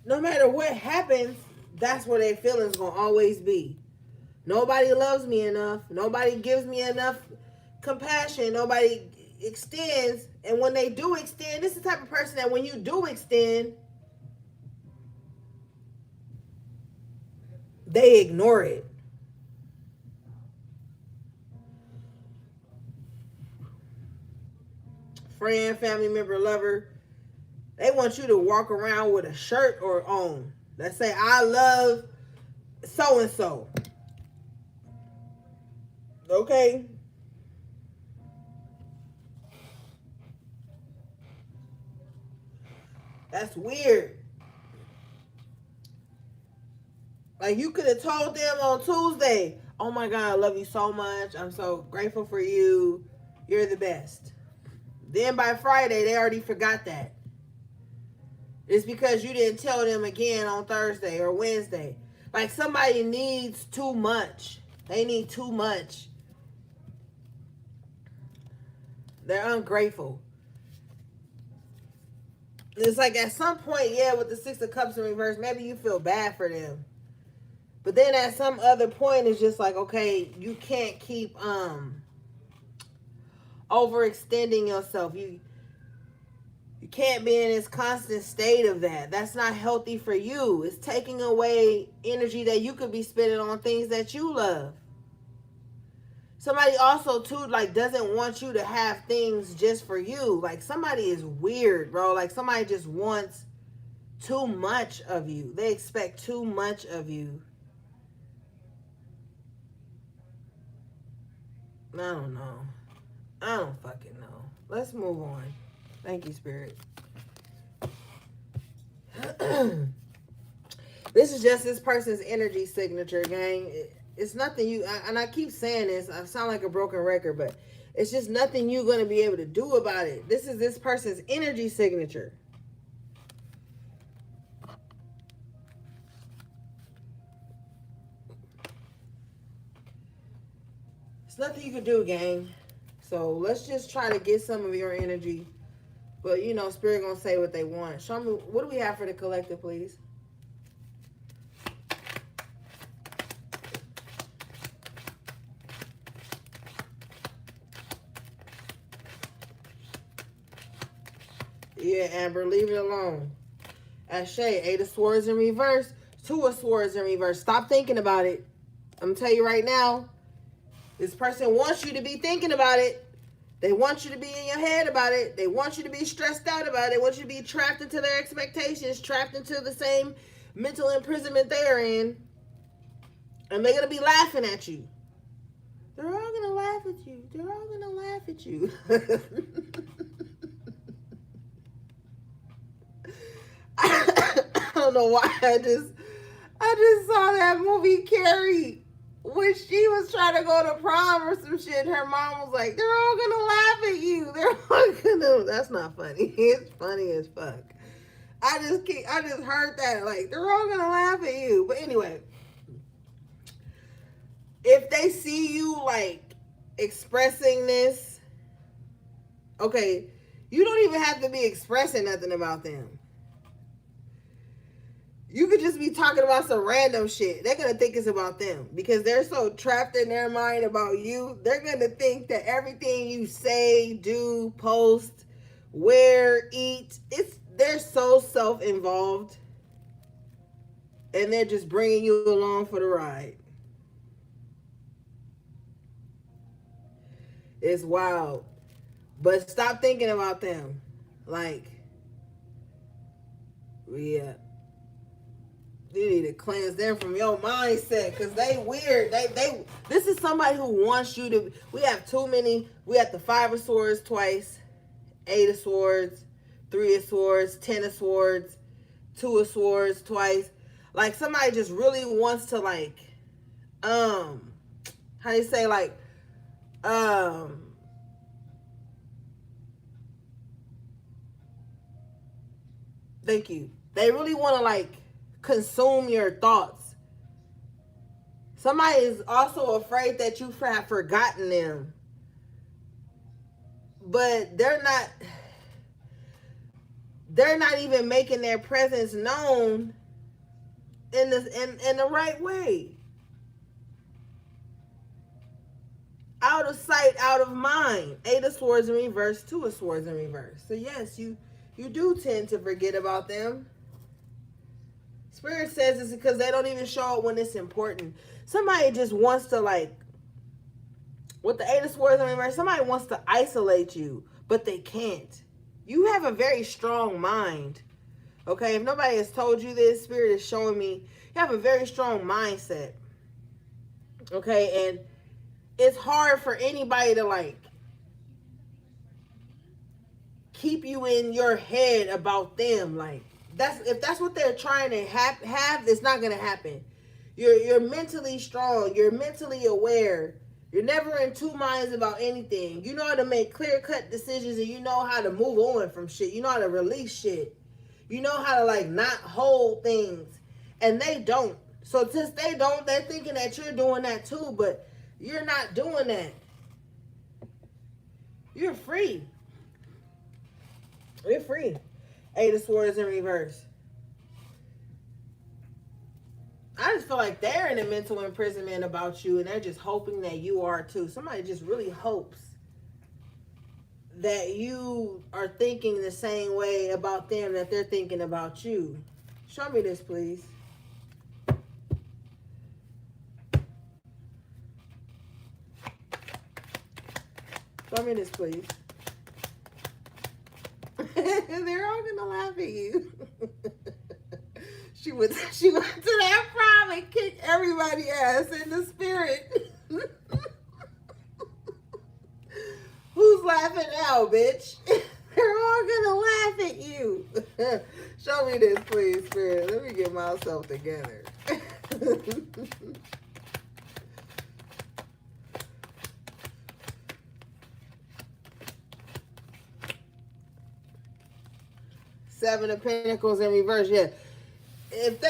No matter what happens, that's where their feelings going to always be. Nobody loves me enough. Nobody gives me enough compassion. Nobody extends. And when they do extend, this is the type of person that when you do extend, they ignore it. Friend, family member, lover, they want you to walk around with a shirt or on that say, I love so-and-so. Okay? That's weird. Like, you could have told them on Tuesday, oh my God, I love you so much. I'm so grateful for you. You're the best. Then by Friday, they already forgot that. It's because you didn't tell them again on Thursday or Wednesday. Like, somebody needs too much. They need too much. They're ungrateful. It's like at some point, yeah, with the Six of Cups in reverse, maybe you feel bad for them. But then at some other point, it's just like, okay, you can't keep overextending yourself. You can't be in this constant state of that. That's not healthy for you. It's taking away energy that you could be spending on things that you love. Somebody also too, like, doesn't want you to have things just for you. Like, somebody is weird, bro. Like, somebody just wants too much of you. They expect too much of you. I don't know. I don't fucking know. Let's move on. Thank you, Spirit. This is just this person's energy signature, gang. It's nothing you, and I keep saying this, I sound like a broken record, but it's just nothing you're going to be able to do about it. This is this person's energy signature. It's nothing you can do, gang. So let's just try to get some of your energy. But, you know, Spirit going to say what they want. Show me, what do we have for the collective, please? Yeah, Amber, leave it alone. Ashe, Eight of Swords in reverse, Two of Swords in reverse. Stop thinking about it. I'm going to tell you right now, this person wants you to be thinking about it. They want you to be in your head about it. They want you to be stressed out about it. They want you to be trapped into their expectations, trapped into the same mental imprisonment they're in. And they're going to be laughing at you. They're all going to laugh at you. They're all going to laugh at you. don't know why. I just saw that movie Carrie when she was trying to go to prom or some shit. Her mom was like, "They're all gonna laugh at you. They're all gonna." That's not funny. It's funny as fuck. I just heard that like they're all gonna laugh at you. But anyway, if they see you like expressing this, okay, you don't even have to be expressing nothing about them. You could just be talking about some random shit. They're going to think it's about them because they're so trapped in their mind about you. They're going to think that everything you say, do, post, wear, eat, they're so self-involved and they're just bringing you along for the ride. It's wild. But stop thinking about them. Like, yeah. You need to cleanse them from your mindset because they weird. This is somebody who wants you to. We have too many. We have the 5 of Swords twice, 8 of Swords, 3 of Swords, 10 of Swords, 2 of Swords twice. Like somebody just really wants to like, how do you say like, thank you. They really want to like consume your thoughts. Somebody is also afraid that you have forgotten them. But they're not even making their presence known in the right way. Out of sight, out of mind. 8 of Swords in reverse, 2 of Swords in reverse. So yes, you do tend to forget about them. Spirit says it's because they don't even show up when it's important. Somebody just wants to like, with the 8 of Swords in reverse, somebody wants to isolate you, but they can't. You have a very strong mind. Okay, if nobody has told you this, Spirit is showing me you have a very strong mindset. Okay, and it's hard for anybody to like keep you in your head about them. Like if that's what they're trying to have, it's not gonna happen. You're mentally strong. You're mentally aware. You're never in two minds about anything. You know how to make clear-cut decisions and you know how to move on from shit. You know how to release shit. You know how to like not hold things. And they don't. So since they don't, they're thinking that you're doing that too, but you're not doing that. You're free. You're free. 8 of Swords in reverse. I just feel like they're in a mental imprisonment about you and they're just hoping that you are too. Somebody just really hopes that you are thinking the same way about them that they're thinking about you. Show me this, please. Show me this, please. They're all gonna laugh at you. She went to that prom and kicked everybody's ass in the spirit. Who's laughing now, bitch? They're all gonna laugh at you. Show me this, please, Spirit. Let me get myself together. Seven of Pentacles in reverse. Yeah. If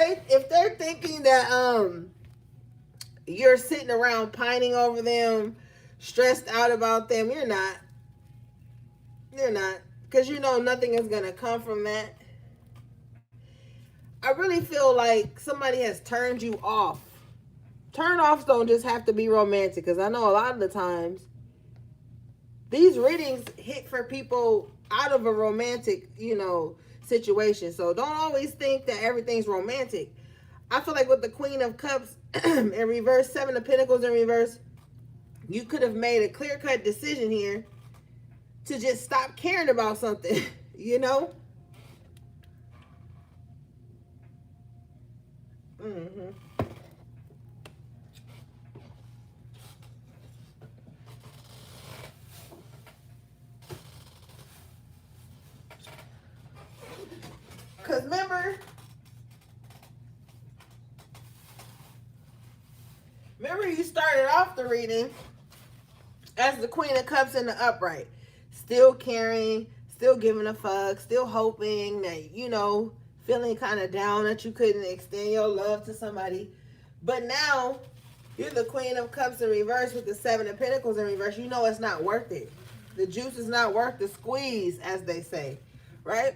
they're thinking that you're sitting around pining over them, stressed out about them, you're not. You're not. Because you know nothing is going to come from that. I really feel like somebody has turned you off. Turn-offs don't just have to be romantic. Because I know a lot of the times these readings hit for people out of a romantic, situation. So don't always think that everything's romantic. I feel like with the Queen of Cups in reverse, 7 of Pentacles in reverse, you could have made a clear-cut decision here to just stop caring about something, Mm-hmm. Because remember, Remember, you started off the reading as the Queen of Cups in the upright. Still caring, still giving a fuck, still hoping that, feeling kind of down that you couldn't extend your love to somebody. But now, you're the Queen of Cups in reverse with the Seven of Pentacles in reverse. You know it's not worth it. The juice is not worth the squeeze, as they say. Right?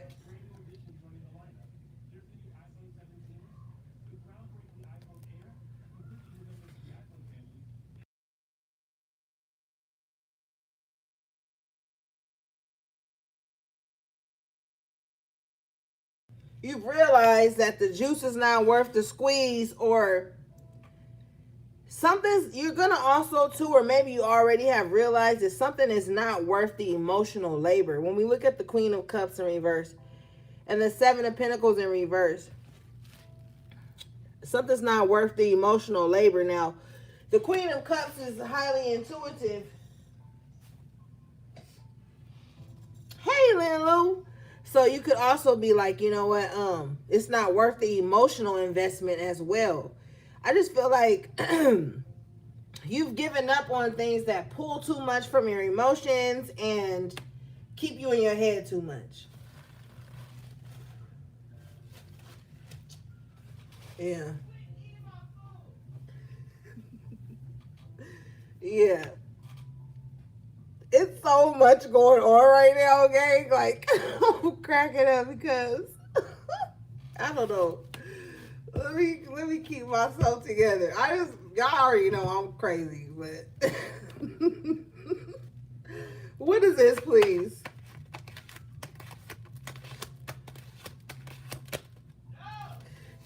You've realized that the juice is not worth the squeeze, or something's, you're gonna also too, or maybe you already have realized that something is not worth the emotional labor. When we look at the Queen of Cups in reverse and the Seven of Pentacles in reverse, something's not worth the emotional labor. Now, the Queen of Cups is highly intuitive. Hey, Lin Lu. So you could also be like, you know what, it's not worth the emotional investment as well. I just feel like you've given up on things that pull too much from your emotions and keep you in your head too much. Yeah. Yeah. It's so much going on right now, gang. Like, I'm cracking up because I don't know. Let me keep myself together. Y'all already know I'm crazy, but what is this, please?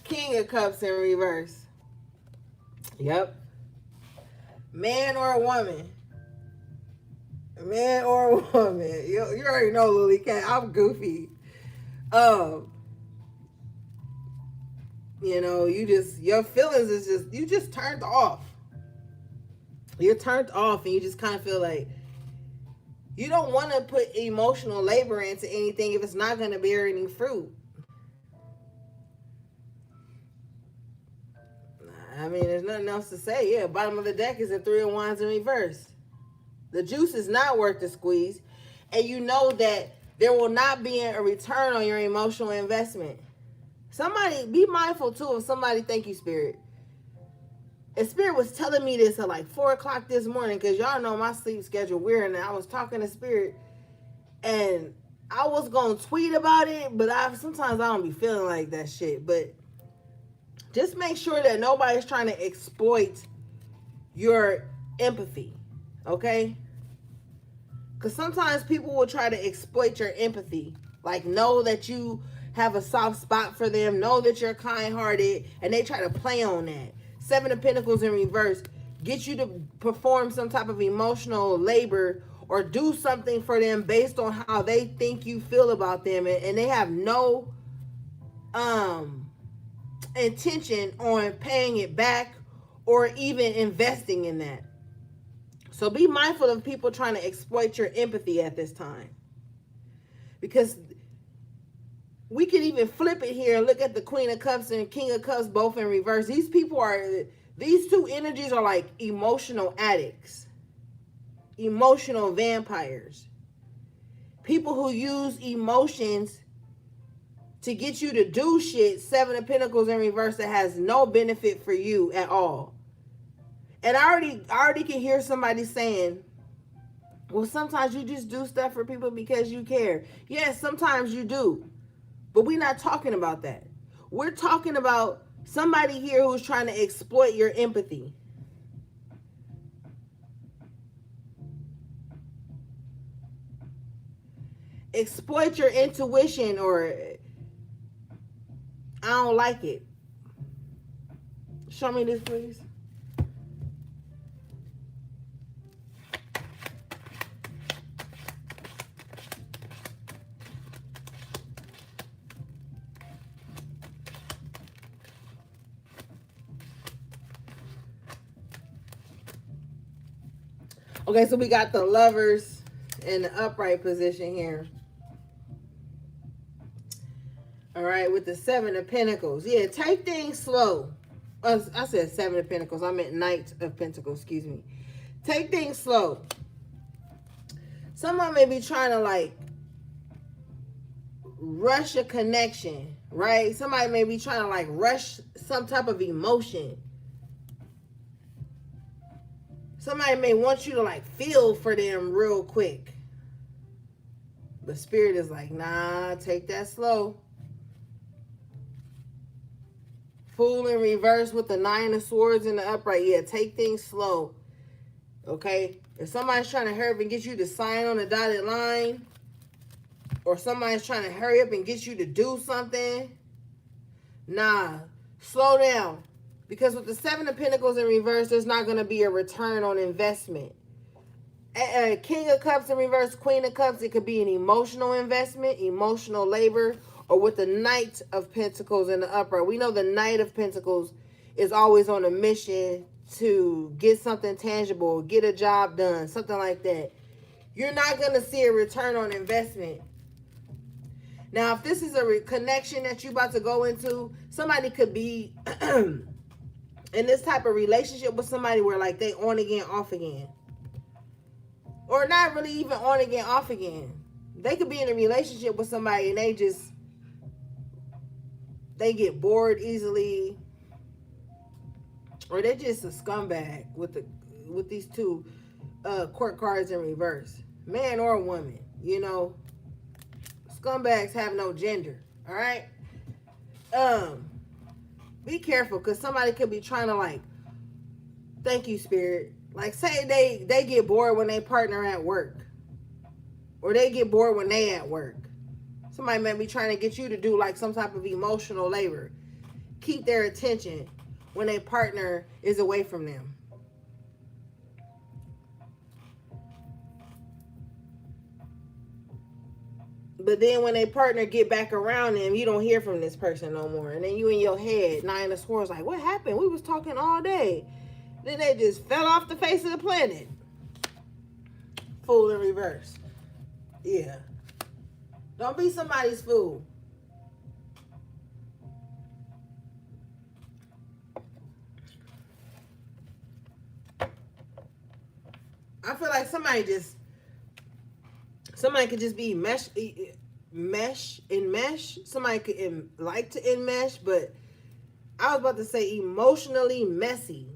King of Cups in reverse. Yep. Man or a woman. Man or a woman. You already know, Lily Cat. I'm goofy. Um, your feelings is just, you just turned off. You're turned off and you just kind of feel like you don't want to put emotional labor into anything if it's not going to bear any fruit. I mean, there's nothing else to say. Yeah, bottom of the deck is a Three of Wands in reverse. The juice is not worth the squeeze. And you know that there will not be a return on your emotional investment. Somebody, be mindful too of somebody, thank you, Spirit. And Spirit was telling me this at like 4 o'clock this morning, because y'all know my sleep schedule weird, and I was talking to Spirit, and I was going to tweet about it, but sometimes I don't be feeling like that shit. But just make sure that nobody's trying to exploit your empathy, okay? Because sometimes people will try to exploit your empathy. Like, know that you have a soft spot for them, know that you're kind-hearted, and they try to play on that. Seven of Pentacles in reverse, get you to perform some type of emotional labor or do something for them based on how they think you feel about them, and they have no intention on paying it back or even investing in that. So be mindful of people trying to exploit your empathy at this time. Because we can even flip it here and look at the Queen of Cups and King of Cups both in reverse. These two energies are like emotional addicts, emotional vampires. People who use emotions to get you to do shit. Seven of Pentacles in reverse that has no benefit for you at all. And I already can hear somebody saying, well, sometimes you just do stuff for people because you care. Yes, sometimes you do. But we're not talking about that. We're talking about somebody here who's trying to exploit your empathy. Exploit your intuition, or I don't like it. Show me this, please. Okay, so we got the Lovers in the upright position here. All right, with the Seven of Pentacles. Yeah, take things slow, I said Seven of Pentacles. I meant Knight of Pentacles. Excuse me. Take things slow. Someone may be trying to like rush a connection, right? Somebody may be trying to like rush some type of emotion. Somebody may want you to like feel for them real quick. But Spirit is like, nah, take that slow. Fool in reverse with the Nine of Swords in the upright. Yeah, take things slow. Okay? If somebody's trying to hurry up and get you to sign on the dotted line, or somebody's trying to hurry up and get you to do something, nah, slow down. Because with the Seven of Pentacles in reverse, there's not going to be a return on investment. King of Cups in reverse, Queen of Cups, it could be an emotional investment, emotional labor, or with the Knight of Pentacles in the upright. We know the Knight of Pentacles is always on a mission to get something tangible, get a job done, something like that. You're not going to see a return on investment. Now, if this is a connection that you're about to go into, somebody could be in this type of relationship with somebody where like they on again, off again. Or not really even on again, off again. They could be in a relationship with somebody and they get bored easily. Or they're just a scumbag with these two court cards in reverse. Man or woman, you know. Scumbags have no gender. All right? Be careful, because somebody could be trying to like, thank you, Spirit. Like, say they get bored when they partner at work. Or they get bored when they at work. Somebody may be trying to get you to do like some type of emotional labor. Keep their attention when a partner is away from them. But then when a partner get back around them, you don't hear from this person no more. And then you in your head, Nine of Swords, like, what happened? We was talking all day. Then they just fell off the face of the planet. Fool in reverse. Yeah. Don't be somebody's fool. I feel like somebody could just be mesh. Somebody could like to enmesh, but I was about to say emotionally messy.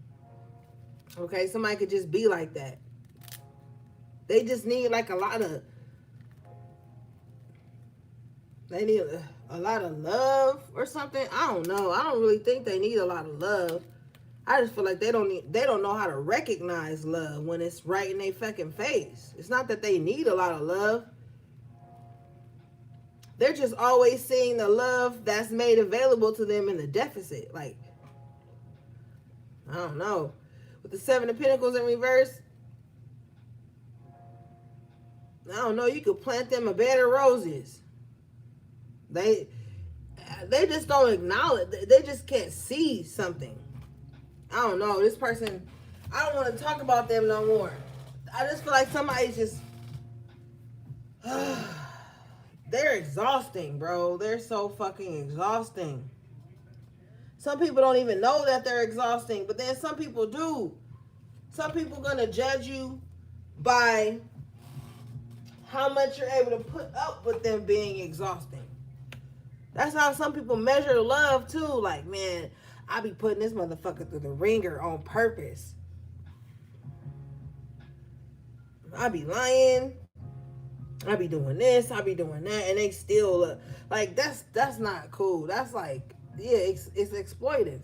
Okay, somebody could just be like that. They just need like a lot of love or something. I don't know. I don't really think they need a lot of love. I just feel like they don't know how to recognize love when it's right in their fucking face. It's not that they need a lot of love. They're just always seeing the love that's made available to them in the deficit. Like, I don't know. With the Seven of Pentacles in reverse, I don't know. You could plant them a bed of roses. They just don't acknowledge. They just can't see something. I don't know. This person, I don't want to talk about them no more. I just feel like somebody's just... They're exhausting, bro. They're so fucking exhausting. Some people don't even know that they're exhausting, but then some people do. Some people gonna judge you by how much you're able to put up with them being exhausting. That's how some people measure love too. Like, man, I be putting this motherfucker through the ringer on purpose. I be lying. I be doing this, I be doing that, and they still like that's not cool. That's like, yeah, it's exploitive.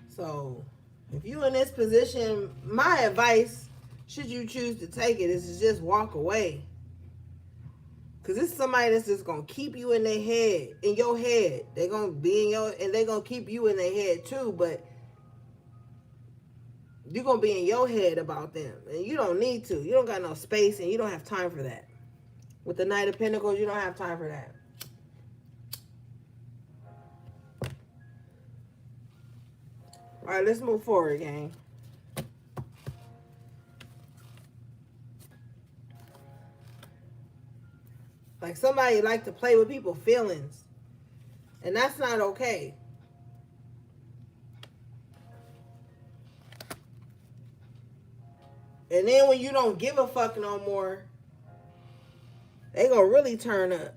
So if you in this position, my advice, should you choose to take it, is to just walk away. Cause this is somebody that's just gonna keep you in their head, in your head. They're gonna be in your, and they're gonna keep you in their head too, but you're going to be in your head about them. And you don't need to. You don't got no space and you don't have time for that. With the Knight of Pentacles, you don't have time for that. All right, let's move forward, gang. Like, somebody like to play with people's feelings. And that's not okay. And then when you don't give a fuck no more, they gonna really turn up.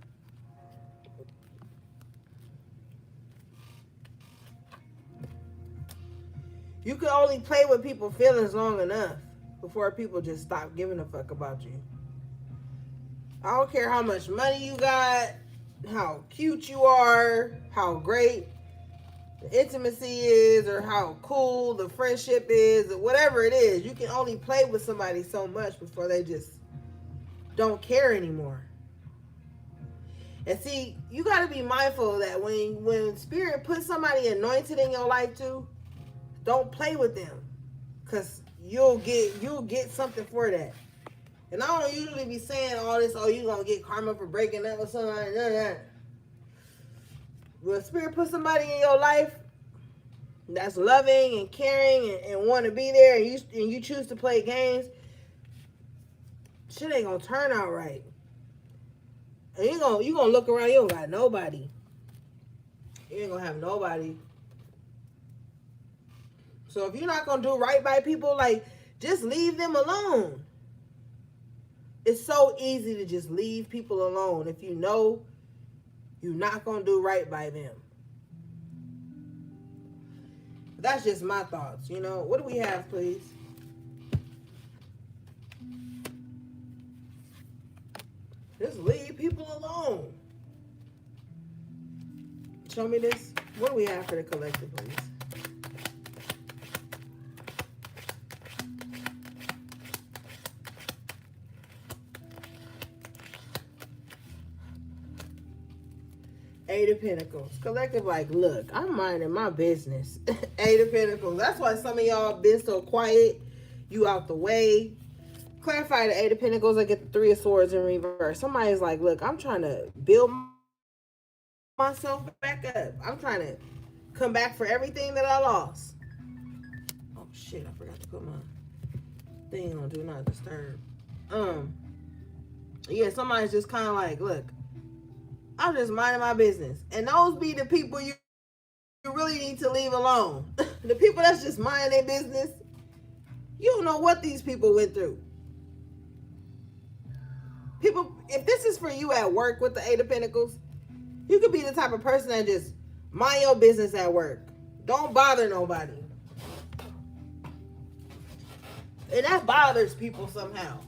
You can only play with people's feelings long enough before people just stop giving a fuck about you. I don't care how much money you got, how cute you are, how great the intimacy is, or how cool the friendship is, or whatever it is. You can only play with somebody so much before they just don't care anymore. And see, you got to be mindful of that when Spirit puts somebody anointed in your life too, don't play with them, because you'll get something for that. And I don't usually be saying all this, oh, you gonna get karma for breaking up with somebody, none of that. When Spirit puts somebody in your life that's loving and caring and want to be there, and you choose to play games, shit ain't gonna turn out right. And you gonna look around, you don't got nobody. You ain't gonna have nobody. So if you're not gonna do right by people, like, just leave them alone. It's so easy to just leave people alone if you know you're not gonna do right by them. That's just my thoughts, you know. What do we have, please? Just leave people alone. Show me this. What do we have for the collective, please? Eight of Pentacles. Collective, like, look, I'm minding my business. Eight of Pentacles. That's why some of y'all been so quiet. You out the way. Clarify the Eight of Pentacles. I get the Three of Swords in reverse. Somebody's like, look, I'm trying to build myself back up. I'm trying to come back for everything that I lost. Oh, shit. I forgot to put my thing on Do Not Disturb. Yeah, somebody's just kind of like, look, I'm just minding my business. And those be the people you really need to leave alone. The people that's just minding their business, you don't know what these people went through. People, if this is for you at work with the Eight of Pentacles, you could be the type of person that just mind your business at work. Don't bother nobody. And that bothers people somehow.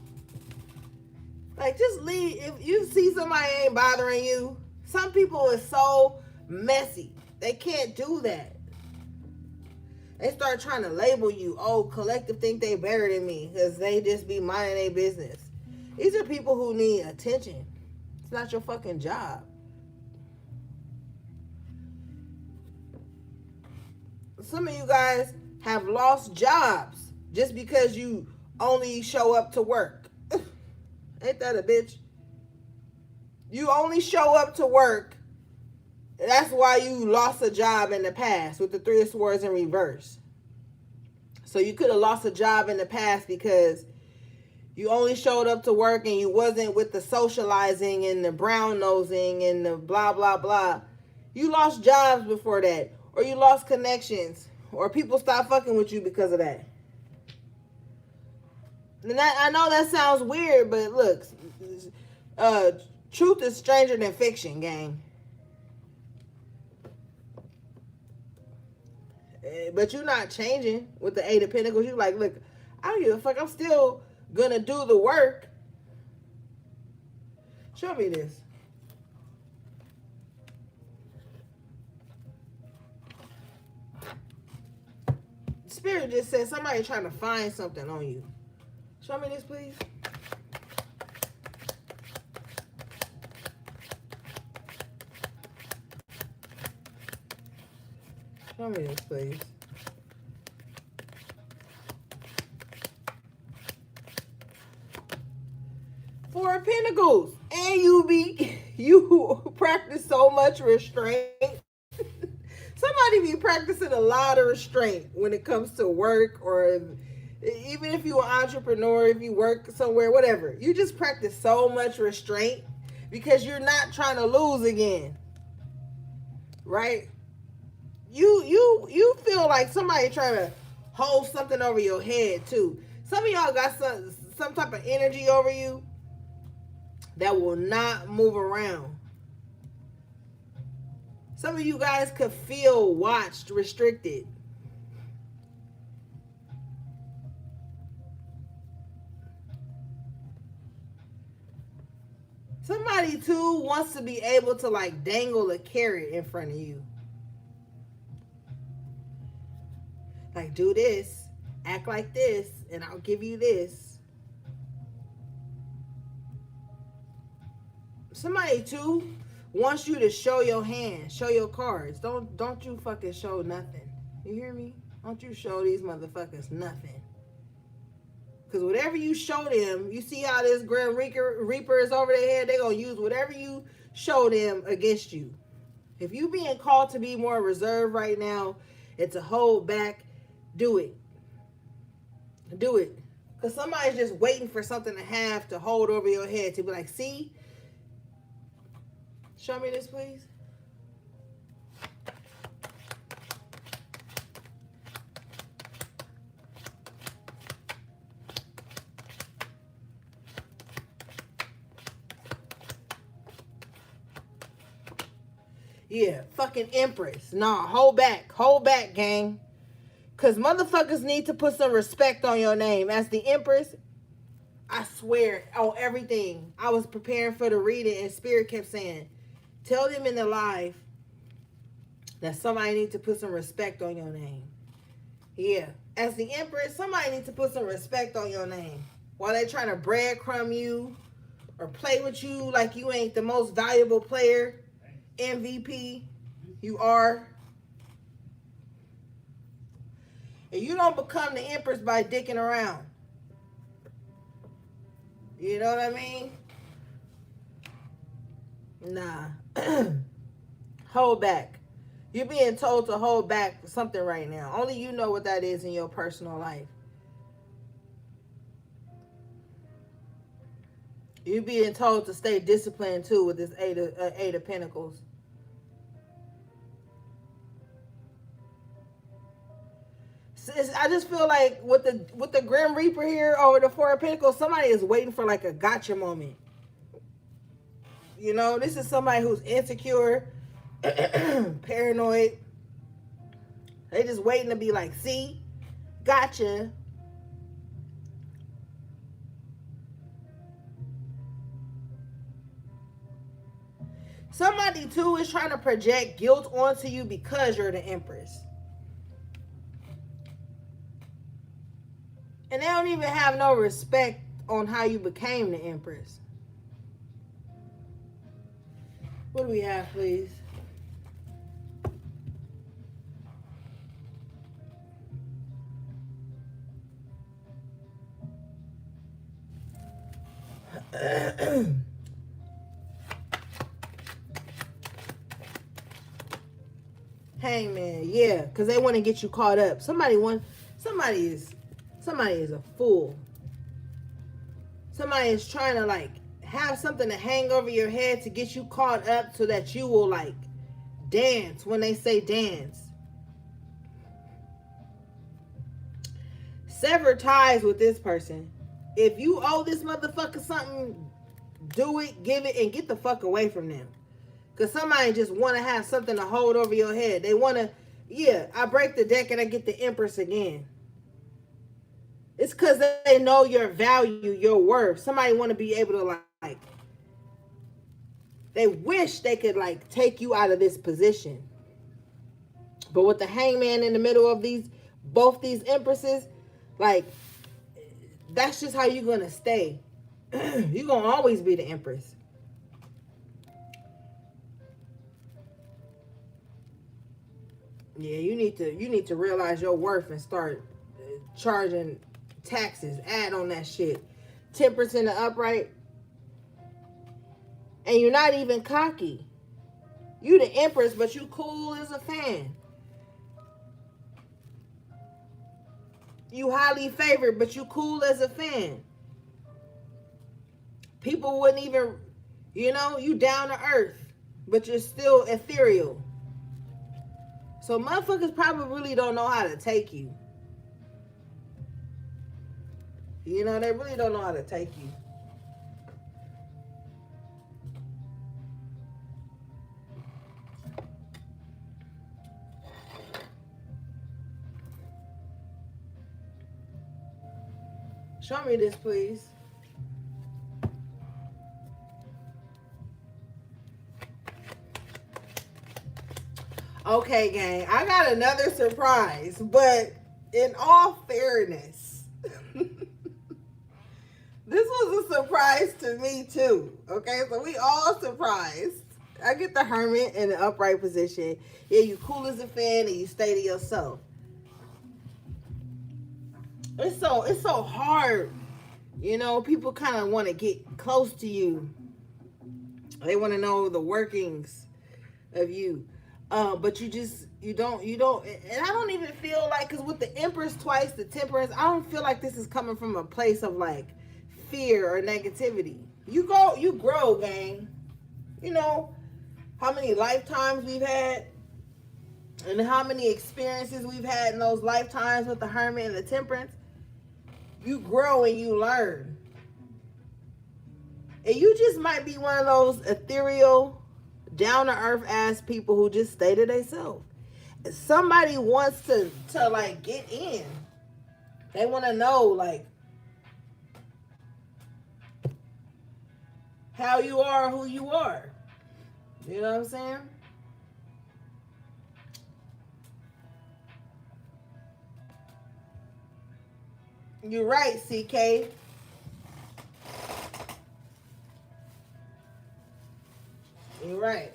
Like, just leave. If you see somebody ain't bothering you, some people is so messy. They can't do that. They start trying to label you. Oh, collective think they better than me because they just be minding their business. These are people who need attention. It's not your fucking job. Some of you guys have lost jobs just because you only show up to work. Ain't that a bitch? You only show up to work. That's why you lost a job in the past with the Three of Swords in reverse. So you could have lost a job in the past because you only showed up to work and you wasn't with the socializing and the brown nosing and the blah, blah, blah. You lost jobs before that. Or you lost connections. Or people stopped fucking with you because of that. And I know that sounds weird, but look, truth is stranger than fiction, gang. But you're not changing with the Eight of Pentacles. You're like, look, I don't give a fuck. I'm still gonna do the work. Show me this. Spirit just said somebody trying to find something on you. Show me this, please. Show me this, please. Four of Pentacles. And you practice so much restraint. Somebody be practicing a lot of restraint when it comes to work, or even if you're an entrepreneur, if you work somewhere, whatever. You just practice so much restraint because you're not trying to lose again. Right? You feel like somebody trying to hold something over your head too. Some of y'all got some type of energy over you that will not move around. Some of you guys could feel watched, restricted. Somebody too wants to be able to like dangle a carrot in front of you. Like, do this, act like this, and I'll give you this. Somebody too wants you to show your hand, show your cards. Don't you fucking show nothing. You hear me? Don't you show these motherfuckers nothing. Because whatever you show them, you see how this Grim Reaper is over their head, they're going to use whatever you show them against you. If you being called to be more reserved right now and to hold back, do it. Do it. Because somebody's just waiting for something to have to hold over your head to be like, see? Show me this, please. Yeah, fucking Empress. Nah, hold back, gang. Because motherfuckers need to put some respect on your name. As the Empress, I swear on everything. I was preparing for the reading and Spirit kept saying, tell them in the live that somebody needs to put some respect on your name. Yeah, as the Empress, somebody needs to put some respect on your name. While they trying to breadcrumb you or play with you like you ain't the most valuable player, MVP, you are. And you don't become the Empress by dicking around. You know what I mean? Nah. Hold back. You're being told to hold back something right now. Only you know what that is in your personal life. You're being told to stay disciplined too with this Eight of Pentacles. I just feel like with the Grim Reaper here over the Four of Pentacles, somebody is waiting for like a gotcha moment. You know, this is somebody who's insecure, paranoid. They just waiting to be like, see, gotcha. Somebody too is trying to project guilt onto you because you're the Empress. And they don't even have no respect on how you became the Empress. What do we have, please? Hangman, yeah, because they want to get you caught up. Somebody is a fool. Somebody is trying to like have something to hang over your head to get you caught up so that you will like dance when they say dance. Sever ties with this person. If you owe this motherfucker something, do it, give it, and get the fuck away from them. Because somebody just want to have something to hold over your head. They want to, yeah, I break the deck and I get the Empress again. It's because they know your value, your worth. Somebody want to be able to like, they wish they could like take you out of this position. But with the Hangman in the middle of both these Empresses, like, that's just how you're going to stay. You're going to always be the Empress. Yeah, you need to realize your worth and start charging taxes. Add on that shit. Temperance in the upright. And you're not even cocky. You the Empress, but you cool as a fan. You highly favored, but you cool as a fan. People wouldn't even, you down to earth, but you're still ethereal. So motherfuckers probably really don't know how to take you. You know, they really don't know how to take you. Show me this, please. Okay, gang, I got another surprise, but in all fairness, this was a surprise to me too. Okay, so we all surprised. I get the Hermit in the upright position. Yeah, you cool as a fan and you stay to yourself. It's so hard. You know, people kind of want to get close to you. They want to know the workings of you. But you don't, and I don't even feel like, because with the Empress twice, the Temperance, I don't feel like this is coming from a place of like fear or negativity. You grow, gang. You know how many lifetimes we've had and how many experiences we've had in those lifetimes with the Hermit and the Temperance. You grow and you learn. And you just might be one of those ethereal, down to earth ass people who just stay to themselves. Somebody wants to like get in. They want to know like how you are, who you are. You know what I'm saying? You're right, CK. You're right.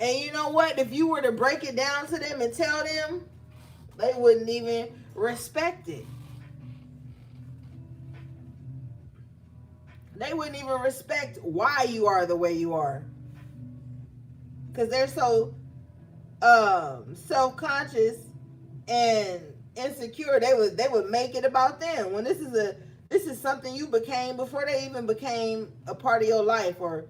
And you know what? If you were to break it down to them and tell them, they wouldn't even respect it. They wouldn't even respect why you are the way you are. Because they're so self-conscious and insecure. They would make it about them. When this is something you became before they even became a part of your life, or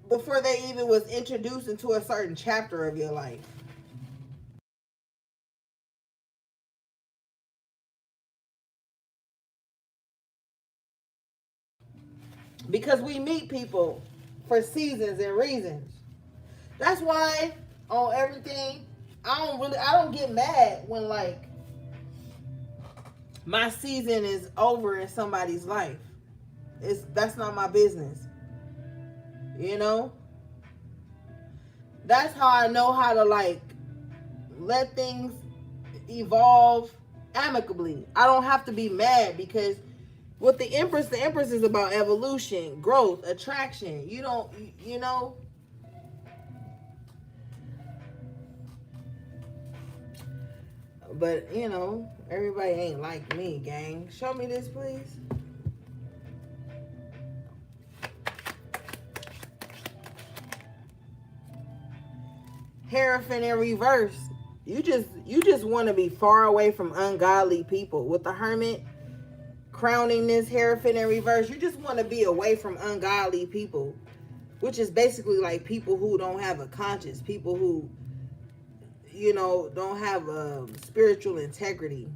before they even was introduced into a certain chapter of your life. Because we meet people for seasons and reasons. That's why on everything, I don't get mad when like my season is over in somebody's life. That's not my business. You know? That's how I know how to like let things evolve amicably. I don't have to be mad, because with the Empress is about evolution, growth, attraction. You don't, you know. But you know, everybody ain't like me, gang. Show me this, please. Hierophant in reverse. You just want to be far away from ungodly people. With the Hermit crowning this Hierophant in reverse, you just want to be away from ungodly people, which is basically like people who don't have a conscience, people who, you know, don't have spiritual integrity,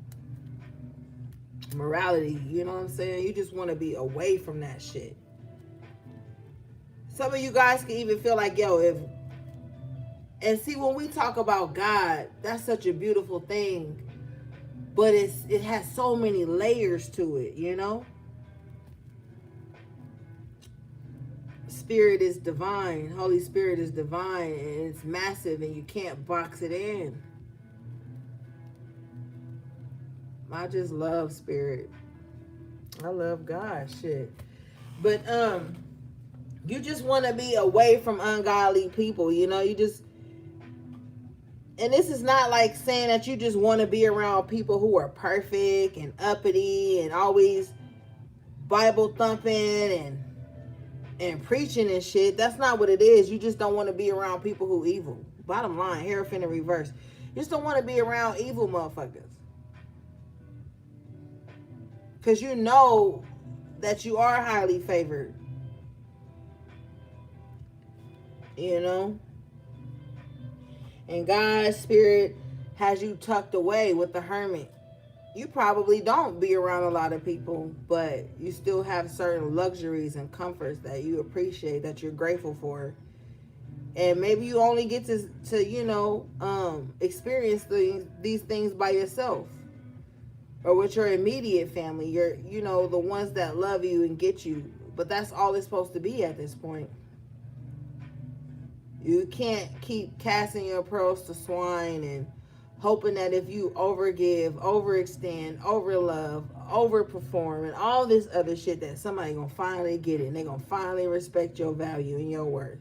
morality. You know what I'm saying? You just want to be away from that shit. Some of you guys can even feel like, yo, if, and see, when we talk about God, that's such a beautiful thing, but it has so many layers to it, you know? Spirit is divine. Holy Spirit is divine, and it's massive, and you can't box it in. I just love Spirit. I love God, shit. But you just want to be away from ungodly people, you know? You just, and this is not like saying that you just want to be around people who are perfect and uppity and always Bible thumping and preaching and shit. That's not what it is. You just don't want to be around people who evil. Bottom line, Hierophant in reverse. You just don't want to be around evil motherfuckers. Because you know that you are highly favored. You know? And God's Spirit has you tucked away with the Hermit. You probably don't be around a lot of people, but you still have certain luxuries and comforts that you appreciate, that you're grateful for. And maybe you only get to experience these things by yourself or with your immediate family, the ones that love you and get you. But that's all it's supposed to be at this point. You can't keep casting your pearls to swine and hoping that if you overgive, overextend, overlove, overperform, and all this other shit, that somebody gonna finally get it and they gonna finally respect your value and your worth.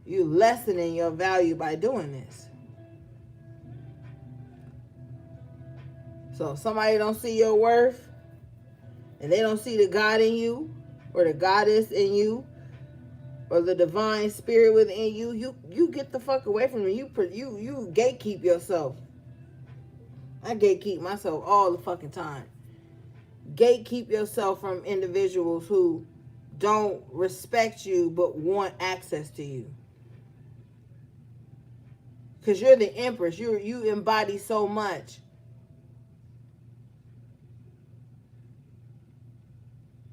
You lessening your value by doing this. So if somebody don't see your worth and they don't see the God in you or the goddess in you or the divine spirit within you, you get the fuck away from them. You gatekeep yourself. I gatekeep myself all the fucking time. Gatekeep yourself from individuals who don't respect you but want access to you. Because you're the empress. You embody so much.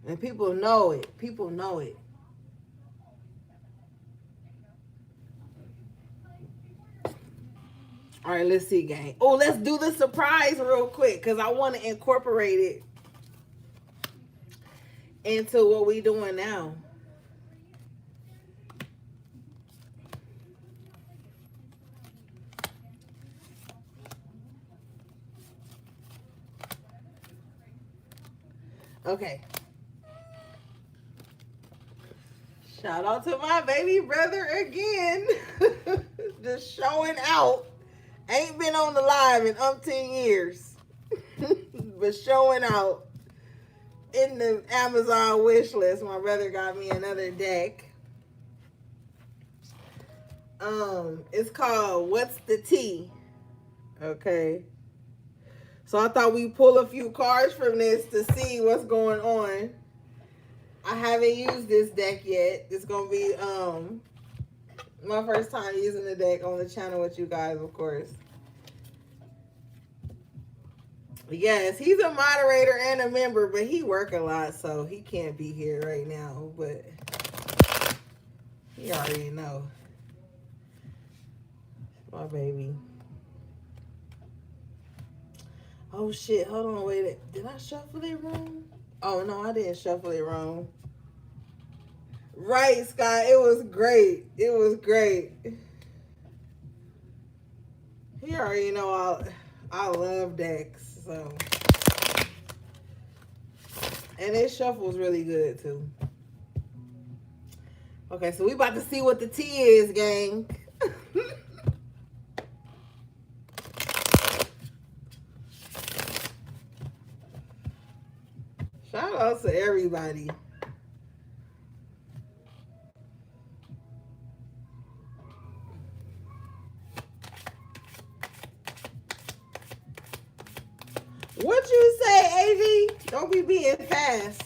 And people know it. People know it. All right, let's see, gang. Oh, let's do the surprise real quick because I want to incorporate it into what we doing now. Okay. Shout out to my baby brother again. Just showing out. Ain't been on the live in umpteen years. But showing out in the Amazon wish list. My brother got me another deck. It's called What's the Tea? Okay. So I thought we'd pull a few cards from this to see what's going on. I haven't used this deck yet. It's gonna be my first time using the deck on the channel with you guys, of course. Yes, he's a moderator and a member, but he work a lot, so he can't be here right now. But he already know. My baby. Oh shit! Hold on, wait. Did I shuffle it wrong? Oh no, I didn't shuffle it wrong. Right, Scott. It was great. It was great. You already know I love decks, so. And it shuffles really good too. Okay, so we about to see what the tea is, gang. Shout out to everybody. What you say, AV? Don't be being fast.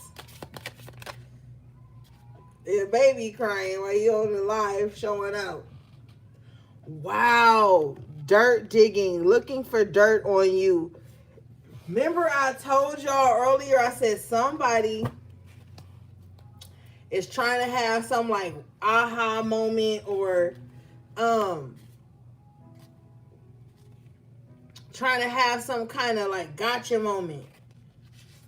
Your baby crying while you on the live showing out. Wow. Dirt digging. Looking for dirt on you. Remember I told y'all earlier, I said somebody is trying to have some like aha moment or trying to have some kind of like gotcha moment.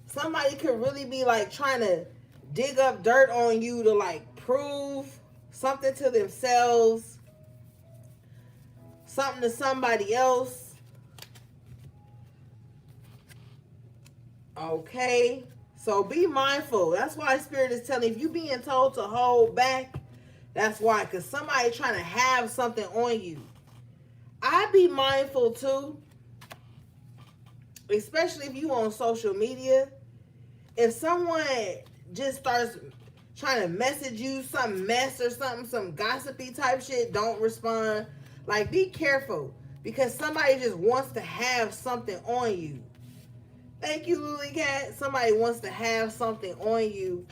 Somebody could really be like trying to dig up dirt on you to like prove something to themselves, something to somebody else. Okay, so be mindful. That's why Spirit is telling you, if you're being told to hold back, that's why, because somebody trying to have something on you. I be mindful too, especially if you on social media. If someone just starts trying to message you some mess or something, some gossipy type shit, don't respond. Like, be careful, because somebody just wants to have something on you. Thank you, Lily Cat. Somebody wants to have something on you.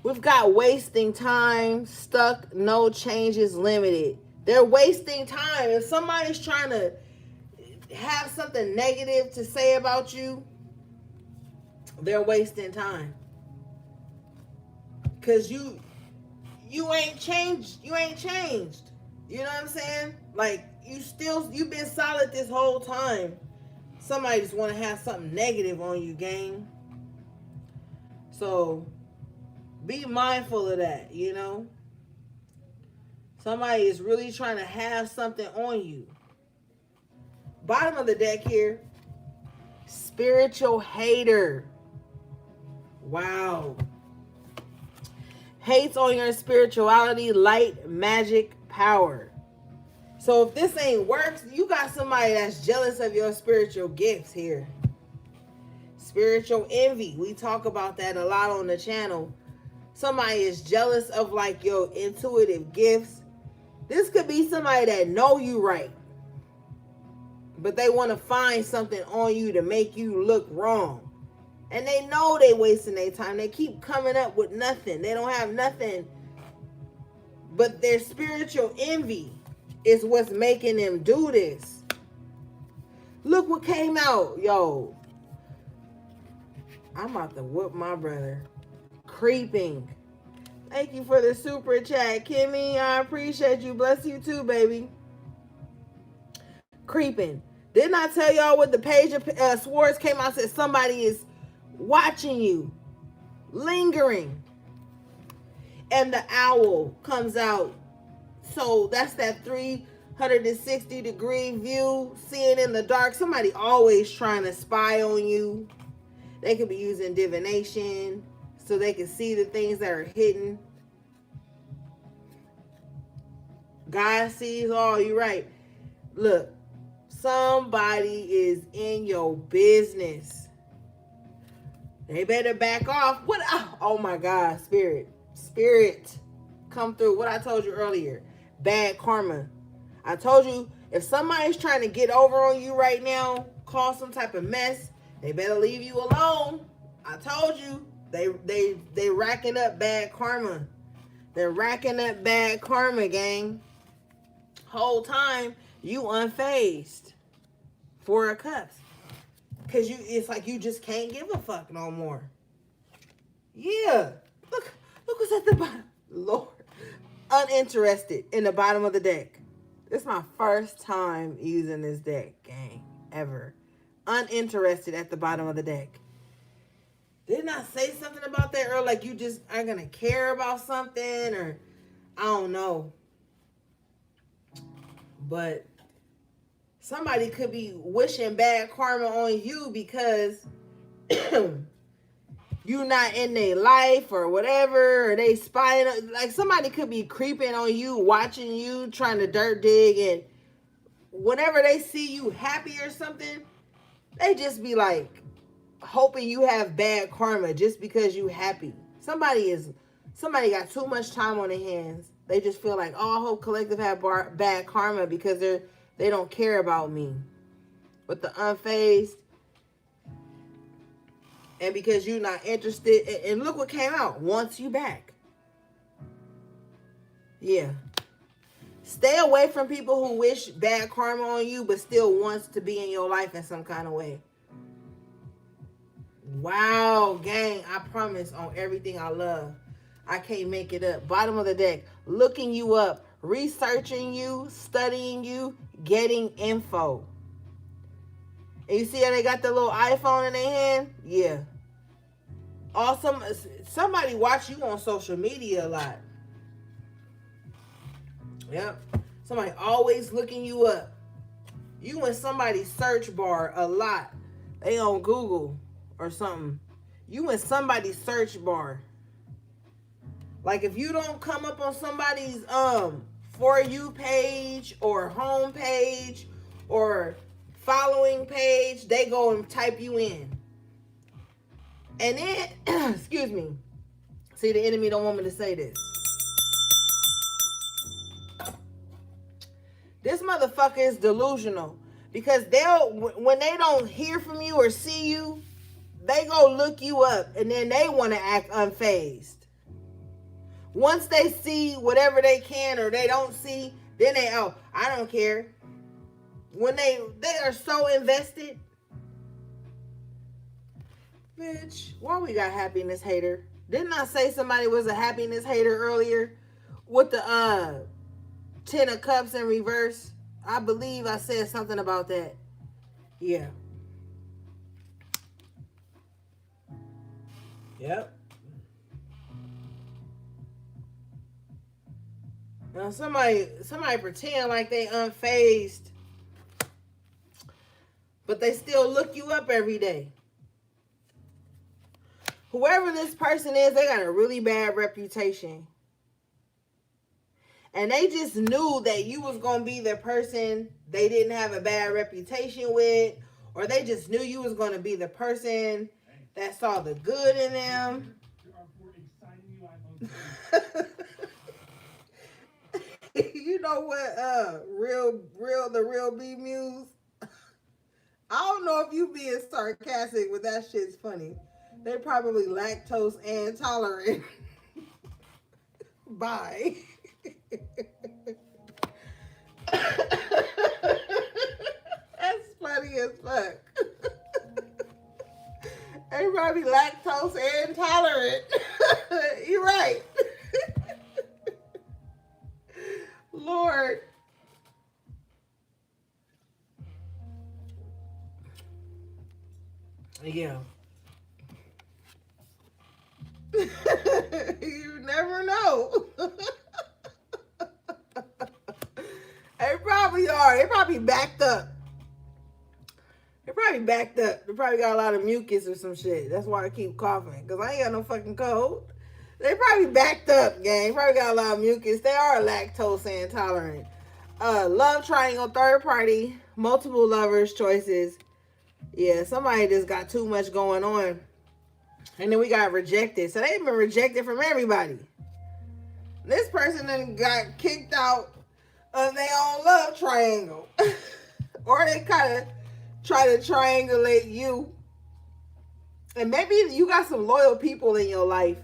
We've got wasting time, stuck, no changes limited. They're wasting time. If somebody's trying to have something negative to say about you, they're wasting time. Cause you ain't changed. You ain't changed. You know what I'm saying? Like you've been solid this whole time. Somebody just want to have something negative on you, gang. So be mindful of that, you know? Somebody is really trying to have something on you. Bottom of the deck here, spiritual hater. Wow. Hates on your spirituality, light, magic, power. So if this ain't works, you got somebody that's jealous of your spiritual gifts here. Spiritual envy. We talk about that a lot on the channel. Somebody is jealous of like your intuitive gifts. This could be somebody that know you right, but they want to find something on you to make you look wrong. And they know they wasting their time. They keep coming up with nothing. They don't have nothing. But their spiritual envy is what's making them do this. Look what came out, yo. I'm about to whoop my brother. Creeping. Thank you for the super chat, Kimmy. I appreciate you. Bless you too, baby. Creeping. Didn't I tell y'all what the page of Swords came out, said somebody is watching you, lingering. And the owl comes out. So that's that 360-degree view, seeing in the dark. Somebody always trying to spy on you. They could be using divination so they can see the things that are hidden. God sees all. You're right. Look, somebody is in your business. They better back off. What? Oh my God, spirit, come through. What I told you earlier, bad karma. I told you if somebody's trying to get over on you right now, cause some type of mess, they better leave you alone. I told you they racking up bad karma. They're racking up bad karma, gang. Whole time you unfazed. Four of Cups. Cause it's like you just can't give a fuck no more. Yeah. Look what's at the bottom. Lord. Uninterested in the bottom of the deck. This is my first time using this deck, gang. Ever. Uninterested at the bottom of the deck. Didn't I say something about that earlier? Like you just aren't gonna care about something, or I don't know. But somebody could be wishing bad karma on you because you're not in their life or whatever, or they spying. Like somebody could be creeping on you, watching you, trying to dirt dig, and whenever they see you happy or something, they just be like hoping you have bad karma just because you happy. Somebody got too much time on their hands. They just feel like, oh, I hope collective have bad karma because they don't care about me. But the unfazed, and because you're not interested, and look what came out, wants you back. Yeah. Stay away from people who wish bad karma on you, but still wants to be in your life in some kind of way. Wow, gang, I promise on everything I love. I can't make it up. Bottom of the deck, looking you up, researching you, studying you, getting info. And you see how they got the little iPhone in their hand? Yeah. Awesome. Somebody watch you on social media a lot. Yep. Somebody always looking you up. You in somebody's search bar a lot. They on Google or something. You in somebody's search bar. Like if you don't come up on somebody's For You page or home page or following page, they go and type you in. And then, excuse me. See, the enemy don't want me to say this. This motherfucker is delusional because when they don't hear from you or see you, they go look you up and then they want to act unfazed. Once they see whatever they can or they don't see, then I don't care. When they are so invested. Bitch, why we got happiness hater? Didn't I say somebody was a happiness hater earlier with the 10 of cups in reverse? I believe I said something about that. Yeah. Yep. Now somebody pretend like they unfazed, but they still look you up every day. Whoever this person is, they got a really bad reputation. And they just knew that you was going to be the person they didn't have a bad reputation with, or they just knew you was going to be the person that saw the good in them. You know what, the real B Muse? I don't know if you being sarcastic, but that shit's funny. They probably lactose intolerant. Bye. That's funny as fuck. Everybody lactose intolerant. You're right. Lord. Yeah. You never know. They probably are. They probably backed up. They probably got a lot of mucus or some shit. That's why I keep coughing. Because I ain't got no fucking cold. They probably backed up, gang. Probably got a lot of mucus. They are lactose intolerant. Love triangle, third party, multiple lovers choices. Yeah, somebody just got too much going on. And then we got rejected. So they've been rejected from everybody. This person then got kicked out of their own love triangle. Or they kind of try to triangulate you. And maybe you got some loyal people in your life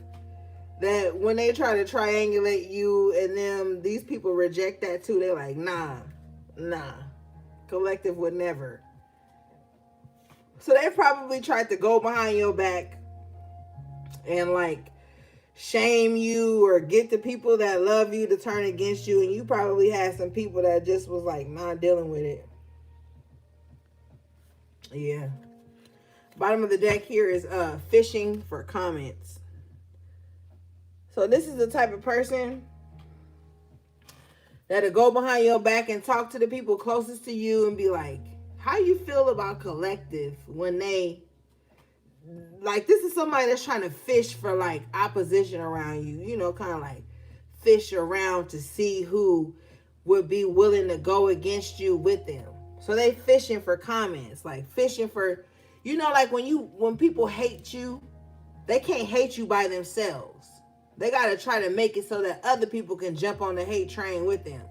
that when they try to triangulate you and them, these people reject that too. They're like, nah. Collective would never. So they probably tried to go behind your back and like shame you or get the people that love you to turn against you. And you probably had some people that just was like not dealing with it. Yeah. Bottom of the deck here is fishing for comments. So this is the type of person that'll go behind your back and talk to the people closest to you and be like, how you feel about collective when they, like, this is somebody that's trying to fish for like opposition around you, you know, kind of like fish around to see who would be willing to go against you with them. So they fishing for comments, like fishing for, you know, like when people hate you, they can't hate you by themselves. They got to try to make it so that other people can jump on the hate train with them.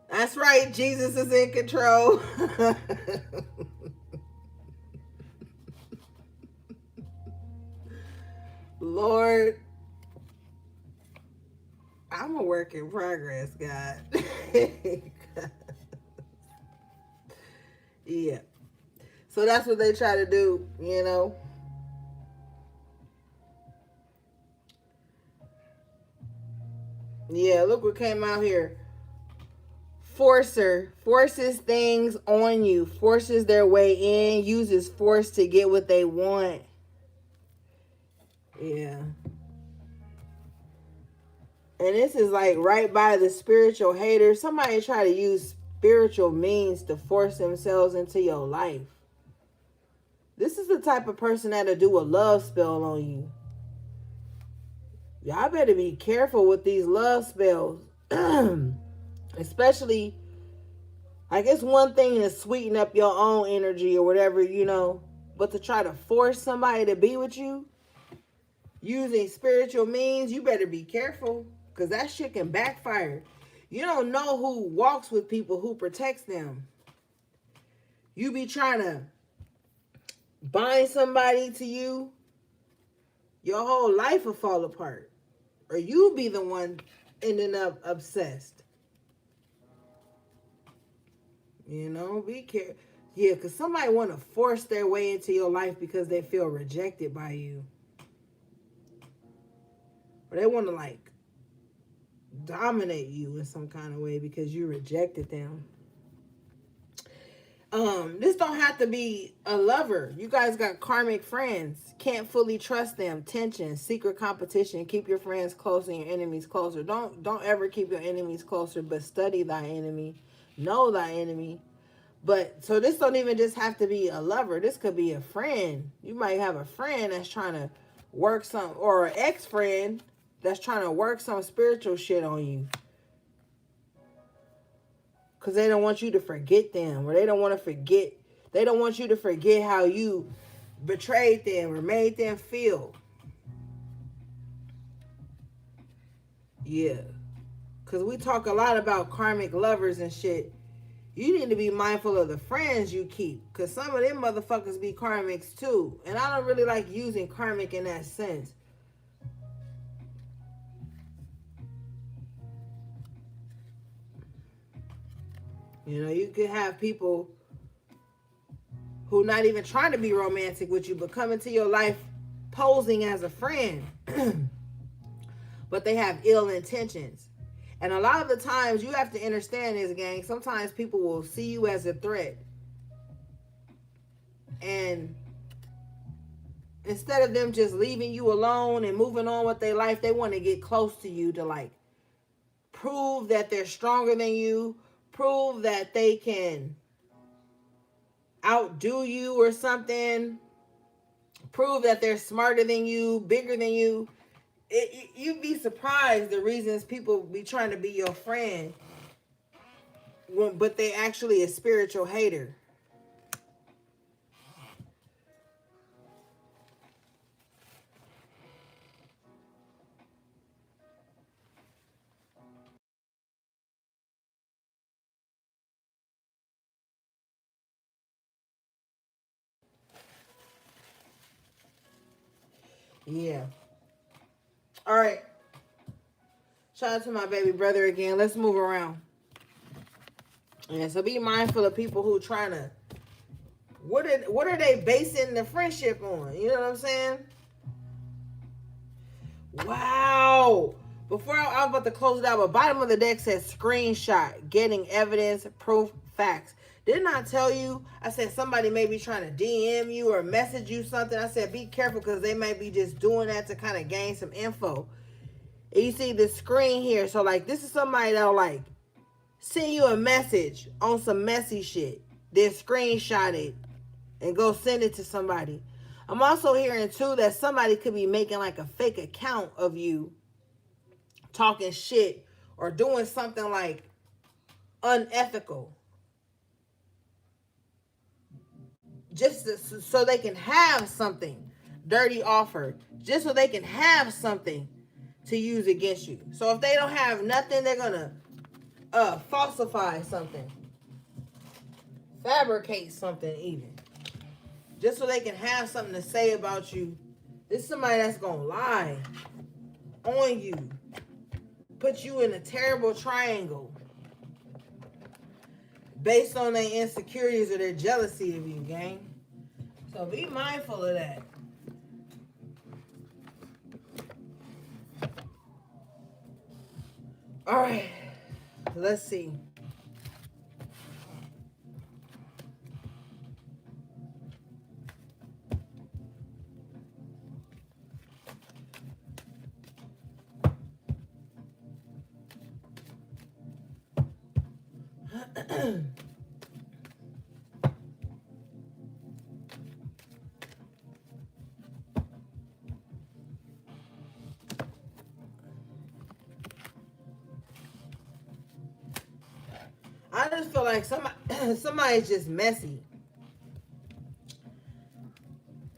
That's right. Jesus is in control. Lord, I'm a work in progress, God. Yeah. So that's what they try to do, you know. Yeah, look what came out here. Forcer forces things on you, forces their way in, uses force to get what they want. Yeah. And this is like right by the spiritual hater. Somebody try to use spiritual means to force themselves into your life. This is the type of person that'll do a love spell on you. Y'all better be careful with these love spells. Especially, like, it's one thing to sweeten up your own energy or whatever, you know, but to try to force somebody to be with you using spiritual means, you better be careful, because that shit can backfire. You don't know who walks with people, who protects them. You be trying to bind somebody to you, your whole life will fall apart. Or you be the one ending up obsessed. You know, be careful. Yeah, because somebody want to force their way into your life because they feel rejected by you. Or they want to like dominate you in some kind of way because you rejected them. This don't have to be a lover. You guys got karmic friends. Can't fully trust them. Tension, secret competition. Keep your friends close and your enemies closer. Don't ever keep your enemies closer, but study thy enemy. Know thy enemy. But so this don't even just have to be a lover. This could be a friend. You might have a friend that's trying to work some, or an ex-friend that's trying to work some spiritual shit on you. Because they don't want you to forget them, or they don't want to forget. They don't want you to forget how you betrayed them or made them feel. Yeah. Because we talk a lot about karmic lovers and shit. You need to be mindful of the friends you keep. Because some of them motherfuckers be karmics too. And I don't really like using karmic in that sense. You know, you could have people who not even trying to be romantic with you, but come into your life posing as a friend. But they have ill intentions. And a lot of the times you have to understand this, gang. Sometimes people will see you as a threat. And instead of them just leaving you alone and moving on with their life, they want to get close to you to like prove that they're stronger than you, prove that they can outdo you or something, prove that they're smarter than you, bigger than you. You'd be surprised the reasons people be trying to be your friend, but they actually a spiritual hater. Yeah. All right. Shout out to my baby brother again. Let's move around. Yeah, so be mindful of people who trying to. What are they basing the friendship on? You know what I'm saying? Wow. Before I was about to close it out, but bottom of the deck says screenshot, getting evidence, proof, facts. Didn't I tell you? I said somebody may be trying to DM you or message you something. I said be careful because they may be just doing that to kind of gain some info. And you see the screen here. So like this is somebody that'll like send you a message on some messy shit, then screenshot it and go send it to somebody. I'm also hearing too that somebody could be making like a fake account of you talking shit or doing something like unethical just so they can have something dirty offered, just so they can have something to use against you. So if they don't have nothing, they're gonna falsify something, fabricate something even, just so they can have something to say about you. This is somebody that's gonna lie on you, put you in a terrible triangle based on their insecurities or their jealousy of you, gang. So be mindful of that. All right, let's see. I just feel like somebody's just messy.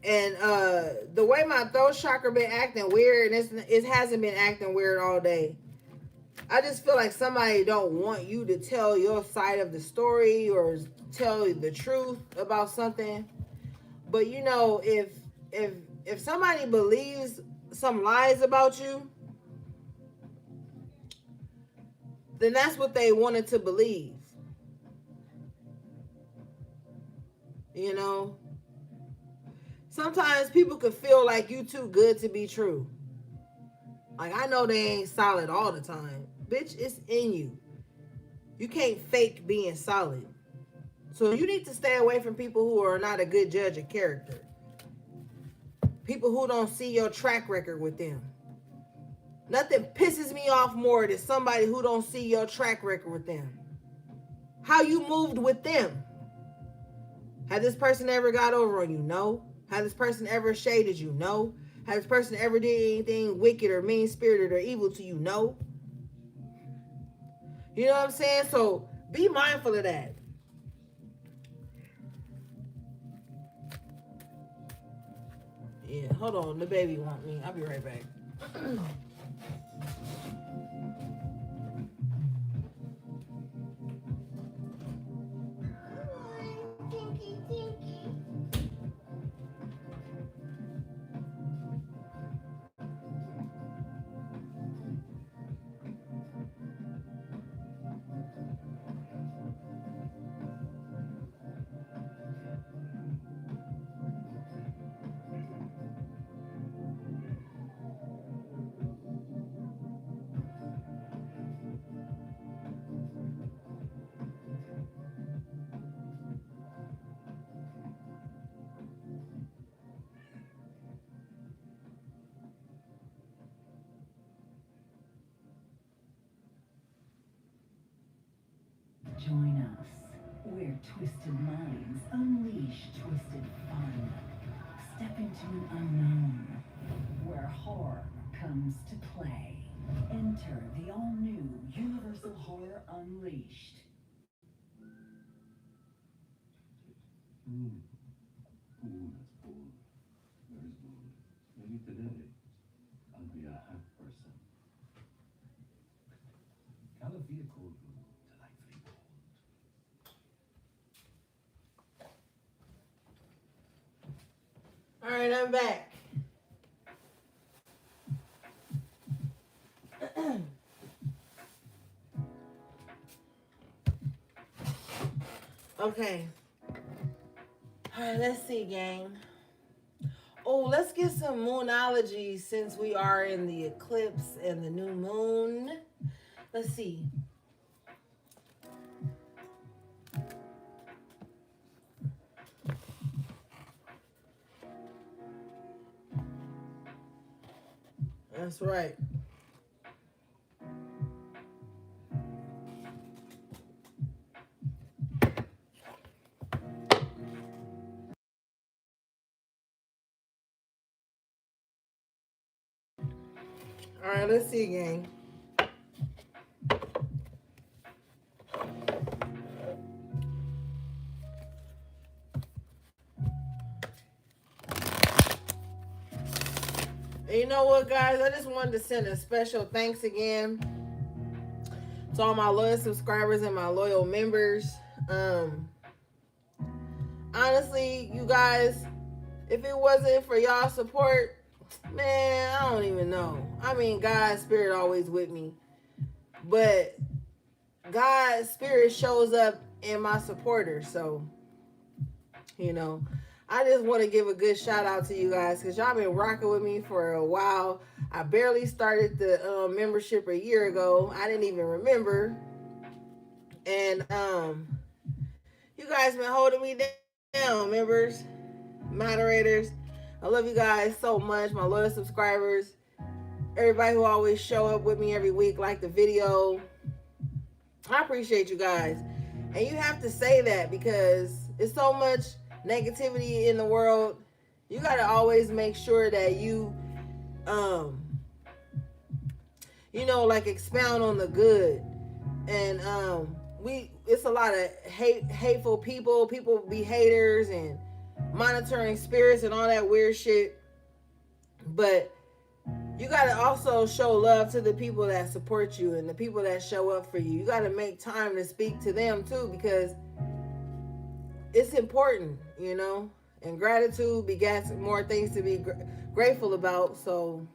And the way my throat chakra been acting weird, and it hasn't been acting weird all day. I just feel like somebody don't want you to tell your side of the story or tell the truth about something. But you know, if if somebody believes some lies about you, then that's what they wanted to believe. You know, sometimes people could feel like you too good to be true. Like, I know they ain't solid all the time. Bitch, it's in you. You can't fake being solid. So you need to stay away from people who are not a good judge of character. People who don't see your track record with them. Nothing pisses me off more than somebody who don't see your track record with them. How you moved with them. Had this person ever got over on you? No. Had this person ever shaded you? No. Had this person ever did anything wicked or mean-spirited or evil to you? No. You know what I'm saying? So be mindful of that. Yeah, hold on. The baby want me. I'll be right back. Join us, where twisted minds unleash twisted fun. Step into an unknown, where horror comes to play. Enter the all-new Universal Horror Unleashed. That's bold. Very bold. Maybe today I'll be a hack person. Calafia cold blue, delightfully bold. All right, I'm back. Okay. All right, let's see, gang. Oh, let's get some moonology since we are in the eclipse and the new moon. Let's see. That's right. All right, let's see, gang. And you know what, guys? I just wanted to send a special thanks again to all my loyal subscribers and my loyal members. Honestly, you guys, if it wasn't for y'all support, man, I don't even know. I mean, God's spirit always with me, but God's spirit shows up in my supporters. So, you know, I just want to give a good shout out to you guys because y'all been rocking with me for a while. I barely started the membership a year ago. I didn't even remember. And you guys been holding me down, members, moderators. I love you guys so much, my loyal subscribers, everybody who always show up with me every week, like the video. I appreciate you guys. And you have to say that because it's so much negativity in the world. You got to always make sure that you like expound on the good. And it's a lot of hateful people be haters and monitoring spirits and all that weird shit. But you got to also show love to the people that support you and the people that show up for you. You got to make time to speak to them too, because it's important, and gratitude begets more things to be grateful about. So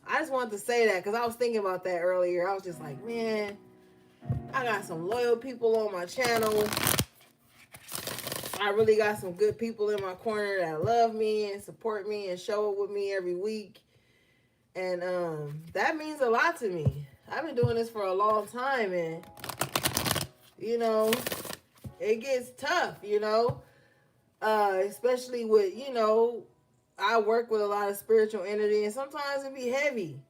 I just wanted to say that because I was thinking about that earlier. I was just like, man, I got some loyal people on my channel. I really got some good people in my corner that love me and support me and show up with me every week. And that means a lot to me. I've been doing this for a long time, and you know, it gets tough, especially with, I work with a lot of spiritual energy, and sometimes it be heavy.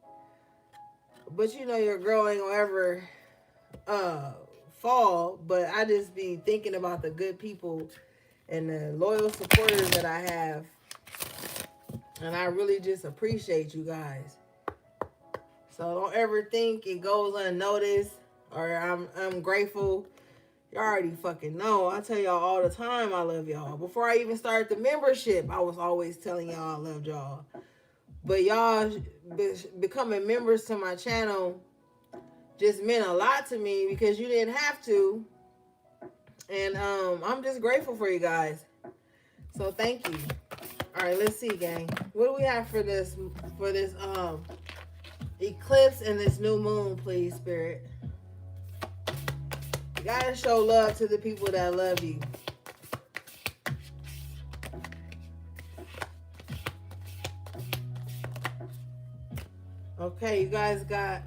But your girl ain't gonna ever uh fall. But I just be thinking about the good people and the loyal supporters that I have, and I really just appreciate you guys. So don't ever think it goes unnoticed or I'm grateful. You already fucking know. I tell y'all all the time I love y'all. Before I even started the membership, I was always telling y'all I loved y'all. But y'all becoming members to my channel just meant a lot to me because you didn't have to. And I'm just grateful for you guys. So thank you. All right, let's see, gang. What do we have for this eclipse and this new moon, please, Spirit? You gotta show love to the people that love you. Okay, you guys got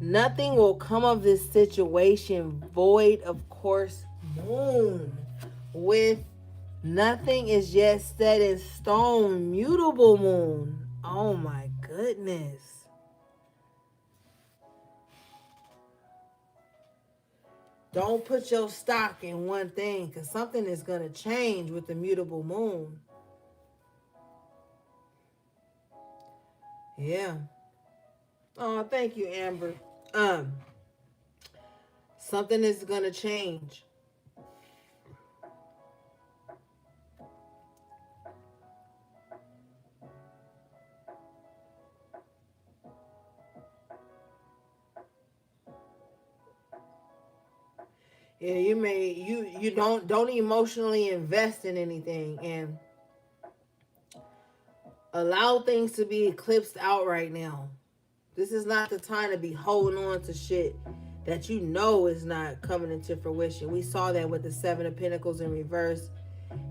nothing will come of this situation void of course moon with nothing is yet set in stone mutable moon. Oh my goodness. Don't put your stock in one thing because something is going to change with the mutable moon. Yeah. Oh, thank you, Amber. Something is going to change. Yeah, you don't emotionally invest in anything and allow things to be eclipsed out right now. This is not the time to be holding on to shit that you know is not coming into fruition. We saw that with the Seven of Pentacles in reverse,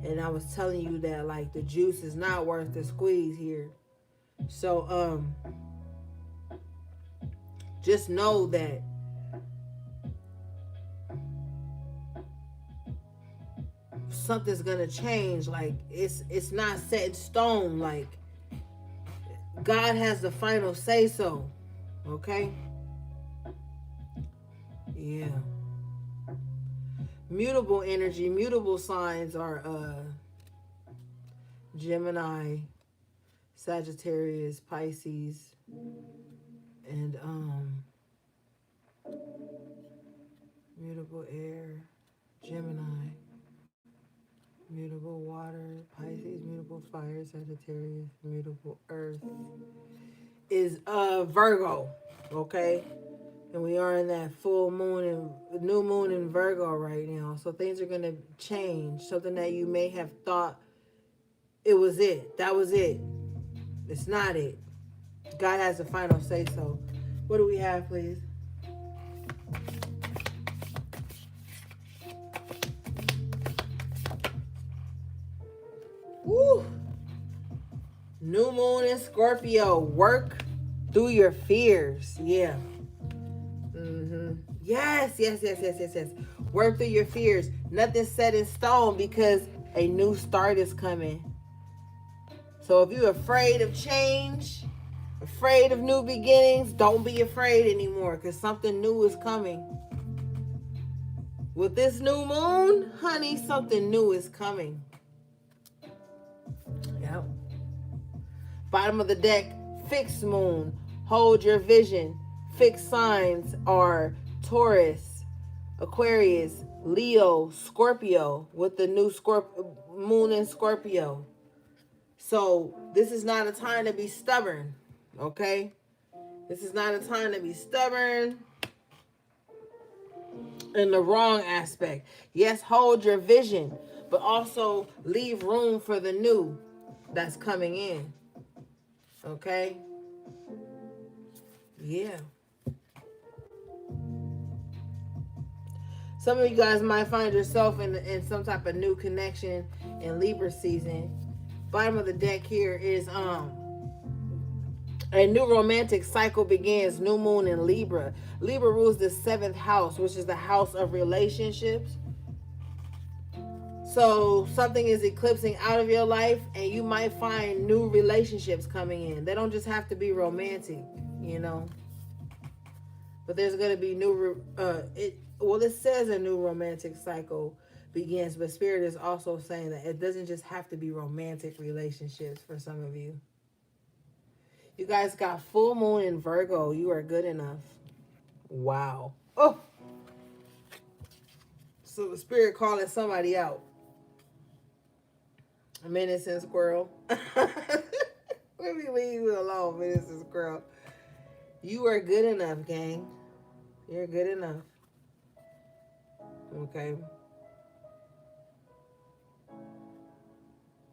and I was telling you that like the juice is not worth the squeeze here. So just know that something's gonna change. Like it's not set in stone. Like God has the final say so. Okay? Yeah. Mutable energy, mutable signs are Gemini, Sagittarius, Pisces, and mutable air, Gemini, mutable water, Pisces, mutable fire, Sagittarius, mutable earth is Virgo, okay? And we are in that full moon and new moon in Virgo right now. So things are going to change. Something that you may have thought it was it. That was it. It's not it. God has the final say so. What do we have, please? Woo! New moon in Scorpio. Work through your fears. Yeah. Yes. Work through your fears. Nothing's set in stone because a new start is coming. So if you're afraid of change, afraid of new beginnings, don't be afraid anymore because something new is coming. With this new moon, honey, something new is coming. Yep. Bottom of the deck, fixed moon. Hold your vision. Fixed signs are Taurus, Aquarius, Leo, Scorpio with the new moon in Scorpio. So this is not a time to be stubborn, okay? This is not a time to be stubborn in the wrong aspect. Yes, hold your vision, but also leave room for the new that's coming in, okay? Yeah. Some of you guys might find yourself in some type of new connection in Libra season. Bottom of the deck here is a new romantic cycle begins. New moon in Libra. Libra rules the seventh house, which is the house of relationships. So something is eclipsing out of your life, and you might find new relationships coming in. They don't just have to be romantic, you know. But there's gonna be new. It says a new romantic cycle begins, but Spirit is also saying that it doesn't just have to be romantic relationships for some of you. You guys got full moon in Virgo. You are good enough. Wow. Oh, so the Spirit calling somebody out. A menacing squirrel. Let me leave you alone, menacing squirrel. You are good enough, gang. You're good enough. Okay.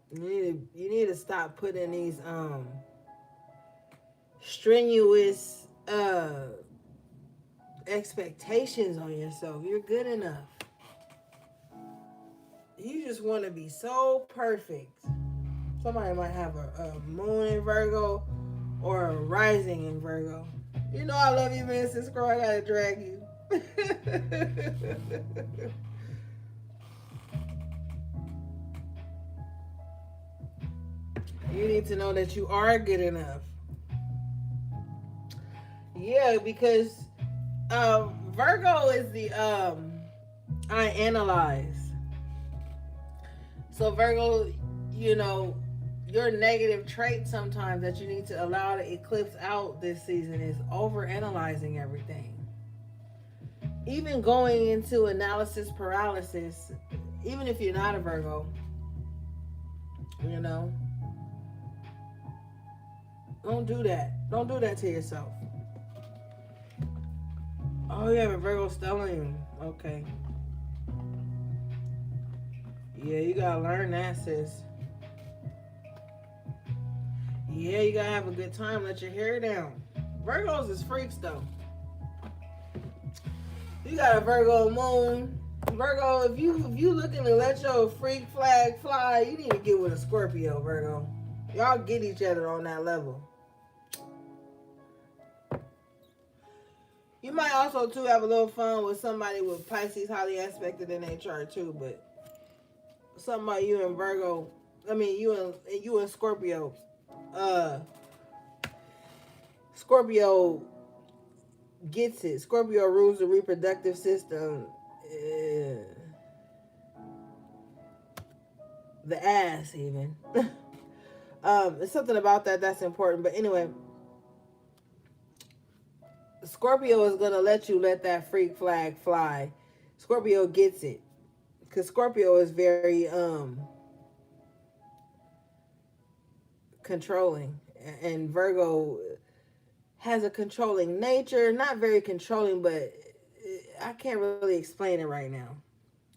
You need to stop putting these strenuous expectations on yourself. You're good enough. You just want to be so perfect. Somebody might have a moon in Virgo or a rising in Virgo. You know I love you, Mrs. Scroll. I gotta drag you. You need to know that you are good enough. Yeah, because Virgo is the I analyze. So Virgo, you know, your negative trait sometimes that you need to allow to eclipse out this season is over analyzing everything. Even going into analysis paralysis, even if you're not a Virgo, you know, don't do that. Don't do that to yourself. Oh, you have a Virgo stellium. Okay. Yeah, you gotta learn that, sis. Yeah, you gotta have a good time. Let your hair down. Virgos is freaks, though. You got a Virgo moon. Virgo, if you looking to let your freak flag fly, you need to get with a Scorpio, Virgo. Y'all get each other on that level. You might also too have a little fun with somebody with Pisces highly aspected in their chart too, but something about you and Virgo. I mean you and Scorpio. Scorpio gets it. Scorpio rules the reproductive system. The ass even. It's something about that's important. But anyway, Scorpio is gonna let you let that freak flag fly. Scorpio gets it. Cause Scorpio is very controlling. And Virgo has a controlling nature. Not very controlling, but I can't really explain it right now.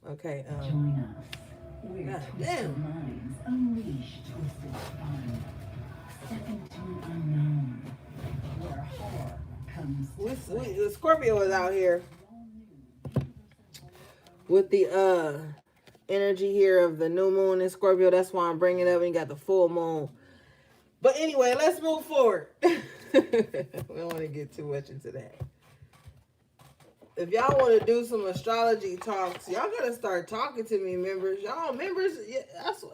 Okay. Join us. We're God twisted damn. minds. Unleash twisted fun. Step into an unknown where horror comes to Scorpio is out here with the energy here of the new moon in Scorpio. That's why I'm bringing it up. And you got the full moon. But anyway, let's move forward. We don't want to get too much into that. If y'all want to do some astrology talks, y'all gotta start talking to me, members. Y'all members, yeah,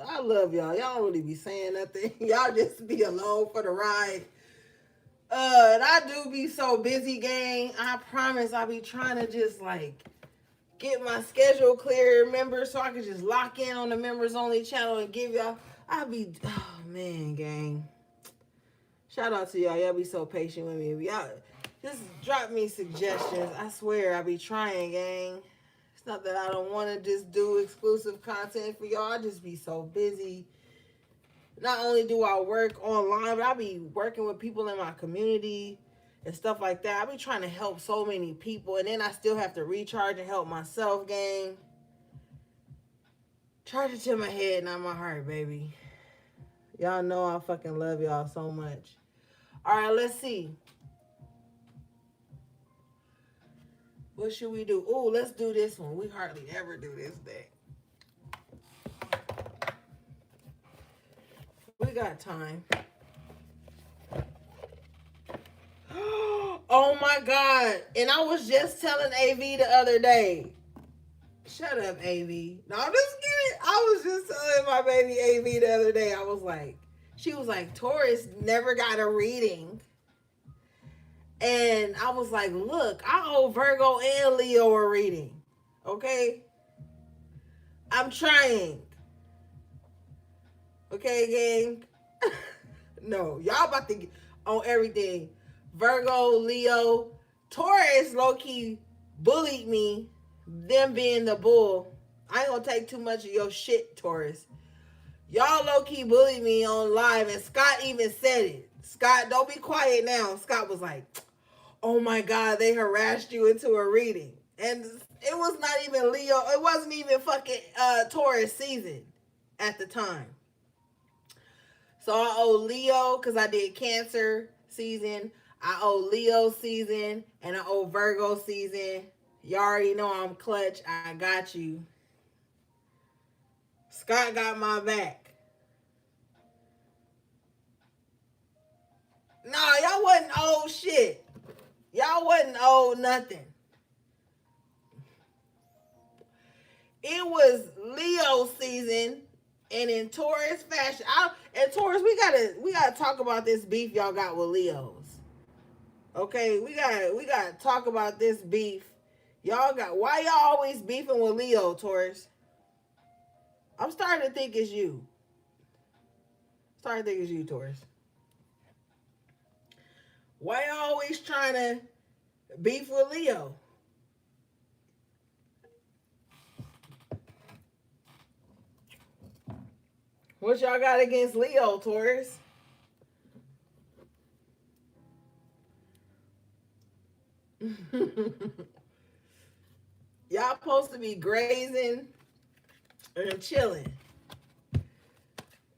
I love y'all. Y'all don't really be saying nothing. Y'all just be along for the ride. And I do be so busy, gang. I promise I be trying to just like get my schedule clear, members, so I can just lock in on the members only channel and give y'all. Oh man, gang. Shout out to y'all. Y'all be so patient with me. Y'all just drop me suggestions. I swear I be trying, gang. It's not that I don't want to just do exclusive content for y'all. I just be so busy. Not only do I work online, but I be working with people in my community and stuff like that. I be trying to help so many people, and then I still have to recharge and help myself, gang. Charge it to my head, not my heart, baby. Y'all know I fucking love y'all so much. All right, let's see. What should we do? Oh, let's do this one. We hardly ever do this deck. We got time. Oh my God. And I was just telling AV the other day. Shut up, AV. No, I'm just kidding. I was just telling my baby AV the other day. I was like, she was like, Taurus never got a reading. And I was like, look, I owe Virgo and Leo a reading. Okay? I'm trying. Okay, gang? No, y'all about to get on everything. Virgo, Leo, Taurus low-key bullied me, them being the bull. I ain't gonna take too much of your shit, Taurus. Y'all low-key bullied me on live, and Scott even said it. Scott, don't be quiet now. Scott was like, oh my God, they harassed you into a reading. And it was not even Leo. It wasn't even fucking Taurus season at the time. So I owe Leo because I did Cancer season. I owe Leo season. And I owe Virgo season. You already know I'm clutch. I got you. Scott got my back. Nah, y'all wasn't old shit. Y'all wasn't old nothing. It was Leo season, and in Taurus fashion, and Taurus, we gotta talk about this beef y'all got with Leos. Okay, we gotta talk about this beef y'all got. Why y'all always beefing with Leo, Taurus? I'm starting to think it's you. Taurus. Why y'all always trying to beef with Leo? What y'all got against Leo, Taurus? Y'all supposed to be grazing and chilling.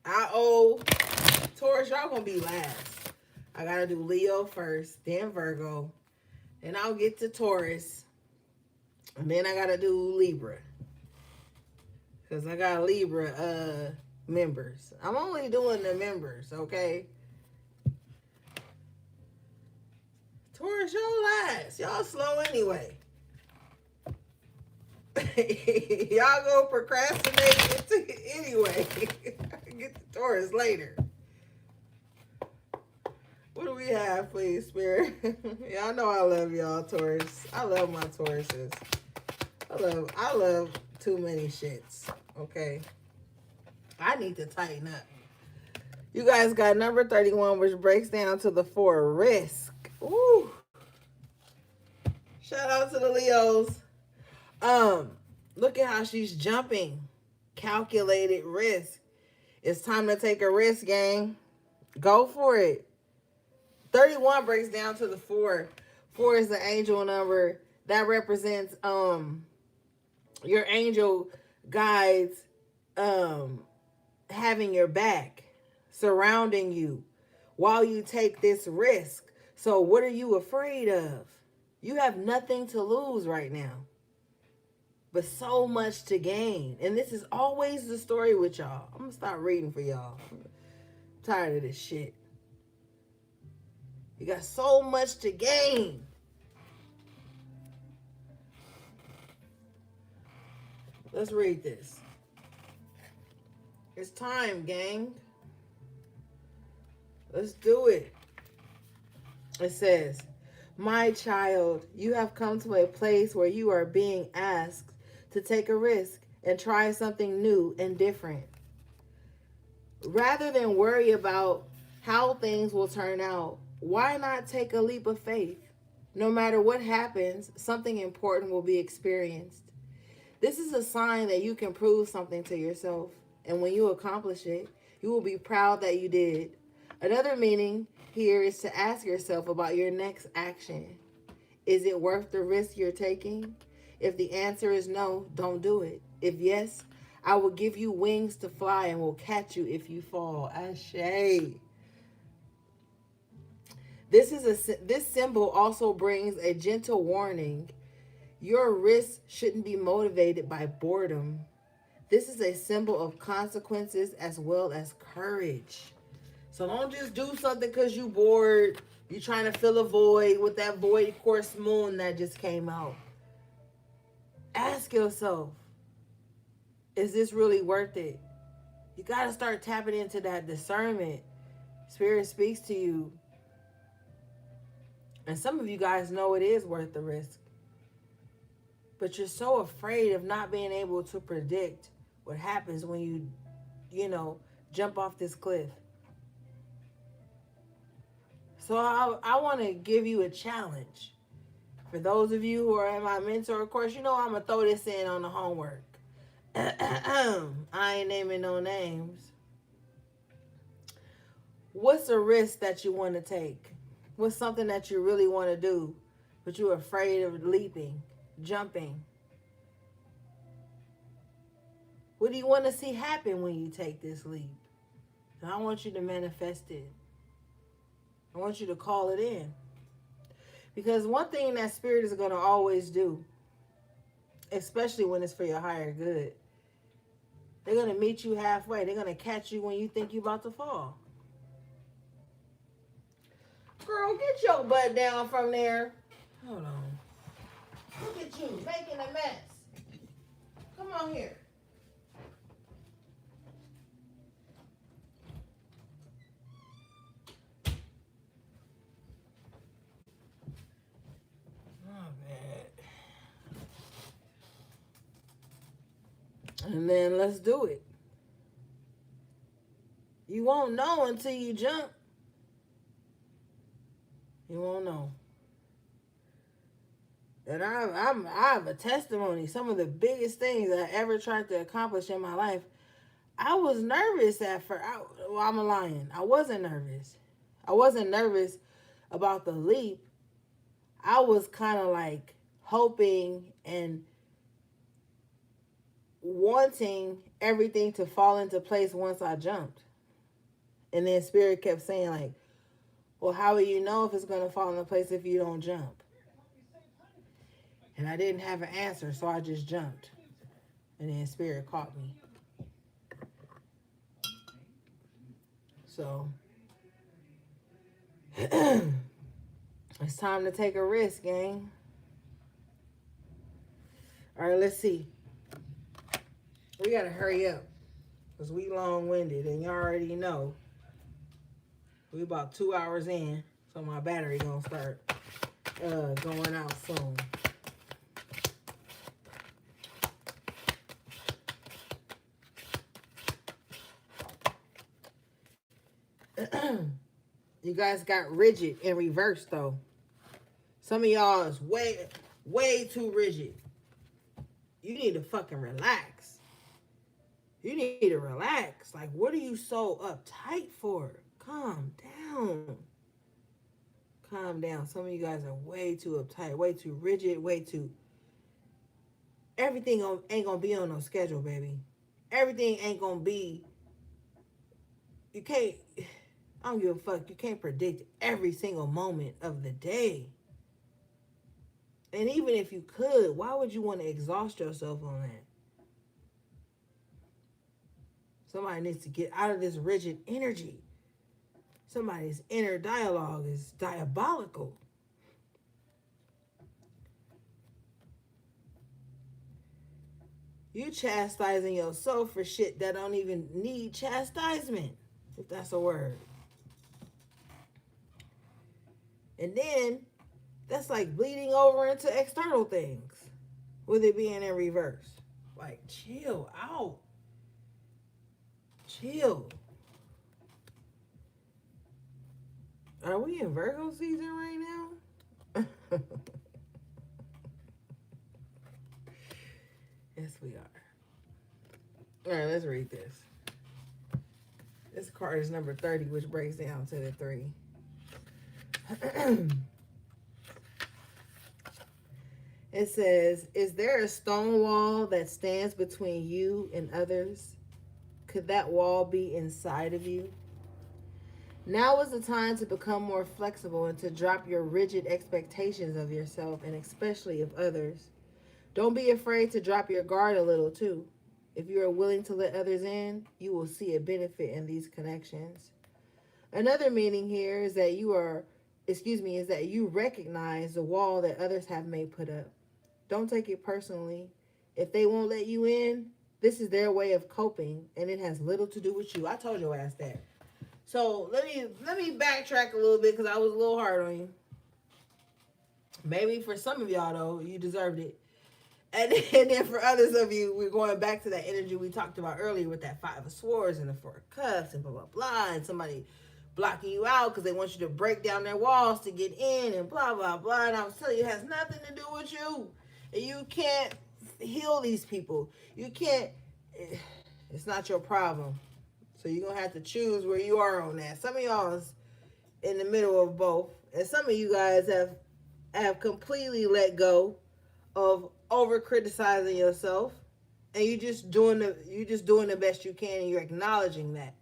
I owe Taurus, y'all gonna be last. I gotta do Leo first, then Virgo, then I'll get to Taurus, and then I gotta do Libra. Cause I got Libra members. I'm only doing the members, okay? Taurus, y'all last. Y'all slow anyway. Y'all go procrastinate anyway. Get the Taurus later. What do we have, please, Spirit? Y'all know I love y'all, Taurus. I love my Tauruses. I love too many shits. Okay. I need to tighten up. You guys got number 31, which breaks down to the 4 risk. Ooh. Shout out to the Leos. Look at how she's jumping. Calculated risk. It's time to take a risk, gang. Go for it. 31 breaks down to the 4. 4 is the angel number. That represents your angel guides having your back, surrounding you while you take this risk. So what are you afraid of? You have nothing to lose right now, but so much to gain. And this is always the story with y'all. I'm gonna start reading for y'all. I'm tired of this shit. You got so much to gain. Let's read this. It's time, gang. Let's do it. It says, my child, you have come to a place where you are being asked to take a risk and try something new and different. Rather than worry about how things will turn out, why not take a leap of faith? No matter what happens, something important will be experienced. This is a sign that you can prove something to yourself. And when you accomplish it, you will be proud that you did. Another meaning here is to ask yourself about your next action. Is it worth the risk you're taking? If the answer is no, don't do it. If yes, I will give you wings to fly and will catch you if you fall. Ashe. This symbol also brings a gentle warning. Your risk shouldn't be motivated by boredom. This is a symbol of consequences as well as courage. So don't just do something because you bored. You're trying to fill a void with that void course moon that just came out. Ask yourself, is this really worth it? You got to start tapping into that discernment. Spirit speaks to you. And some of you guys know it is worth the risk. But you're so afraid of not being able to predict what happens when you jump off this cliff. So I want to give you a challenge. For those of you who are in my mentor course, I'm going to throw this in on the homework. I ain't naming no names. What's a risk that you want to take? What's something that you really want to do, but you're afraid of leaping, jumping? What do you want to see happen when you take this leap? And I want you to manifest it. I want you to call it in. Because one thing that spirit is going to always do, especially when it's for your higher good, they're going to meet you halfway. They're going to catch you when you think you're about to fall. Girl, get your butt down from there. Hold on. Look at you, making a mess. Come on here. Oh, man. And then let's do it. You won't know until you jump. You won't know. And I have a testimony. Some of the biggest things I ever tried to accomplish in my life, I was nervous at first. I'm lying. I wasn't nervous. I wasn't nervous about the leap. I was kind of like hoping and wanting everything to fall into place once I jumped. And then Spirit kept saying like, well, how will you know if it's going to fall into place if you don't jump? And I didn't have an answer, so I just jumped. And then Spirit caught me. So it's time to take a risk, gang. All right, let's see. We got to hurry up because we long-winded, and you already know we about 2 hours in, so my battery going to start going out soon. You guys got rigid in reverse, though. Some of y'all is way too rigid. You need to fucking relax. You need to relax. Like, what are you so uptight for? Calm down. Calm down. Some of you guys are way too uptight, way too rigid, way too... Everything ain't gonna be on no schedule, baby. Everything ain't gonna be... You can't... I don't give a fuck. You can't predict every single moment of the day. And even if you could, why would you want to exhaust yourself on that? Somebody needs to get out of this rigid energy. Somebody's inner dialogue is diabolical. You chastising yourself for shit that don't even need chastisement, if that's a word. And then that's like bleeding over into external things with it being in reverse. Like, chill out. Chill. Are we in Virgo season right now? Yes, we are. All right, let's read this. This card is number 30, which breaks down to the 3. It says, is there a stone wall that stands between you and others? Could that wall be inside of you? Now is the time to become more flexible and to drop your rigid expectations of yourself and especially of others. Don't be afraid to drop your guard a little too. If you are willing to let others in, you will see a benefit in these connections. Another meaning here is that is that you recognize the wall that others have may put up. Don't take it personally. If they won't let you in, this is their way of coping, and it has little to do with you. I told your ass that. So let me backtrack a little bit because I was a little hard on you. Maybe for some of y'all though, you deserved it. And then for others of you, we're going back to that energy we talked about earlier with that Five of Swords and the Four of Cups and blah blah blah, and somebody blocking you out because they want you to break down their walls to get in and blah blah blah. And I was telling you, it has nothing to do with you. And you can't heal these people. You can't. It's not your problem. So you're gonna have to choose where you are on that. Some of y'all is in the middle of both, and some of you guys have completely let go of over criticizing yourself, and you just doing the best you can, and you're acknowledging that.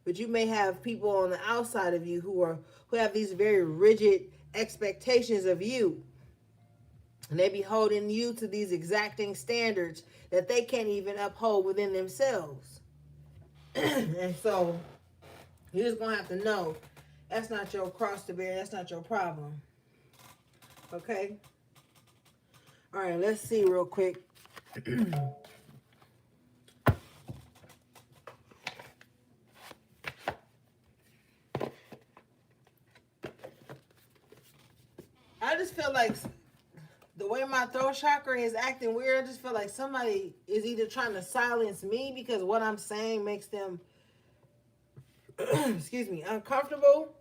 But you may have people on the outside of you who have these very rigid expectations of you, and they be holding you to these exacting standards that they can't even uphold within themselves. And so you're just gonna have to know that's not your cross to bear. That's not your problem. Okay. All right. Let's see real quick. I just feel like the way my throat chakra is acting weird, I just feel like somebody is either trying to silence me because what I'm saying makes them, excuse me, uncomfortable,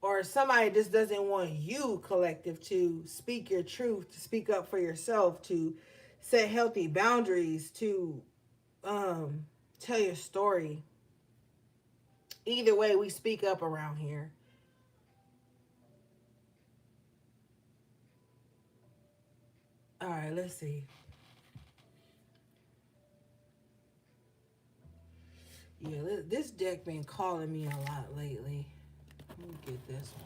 or somebody just doesn't want you, collective, to speak your truth, to speak up for yourself, to set healthy boundaries, to tell your story. Either way, we speak up around here. All right, let's see. Yeah, this deck been calling me a lot lately. Let me get this one.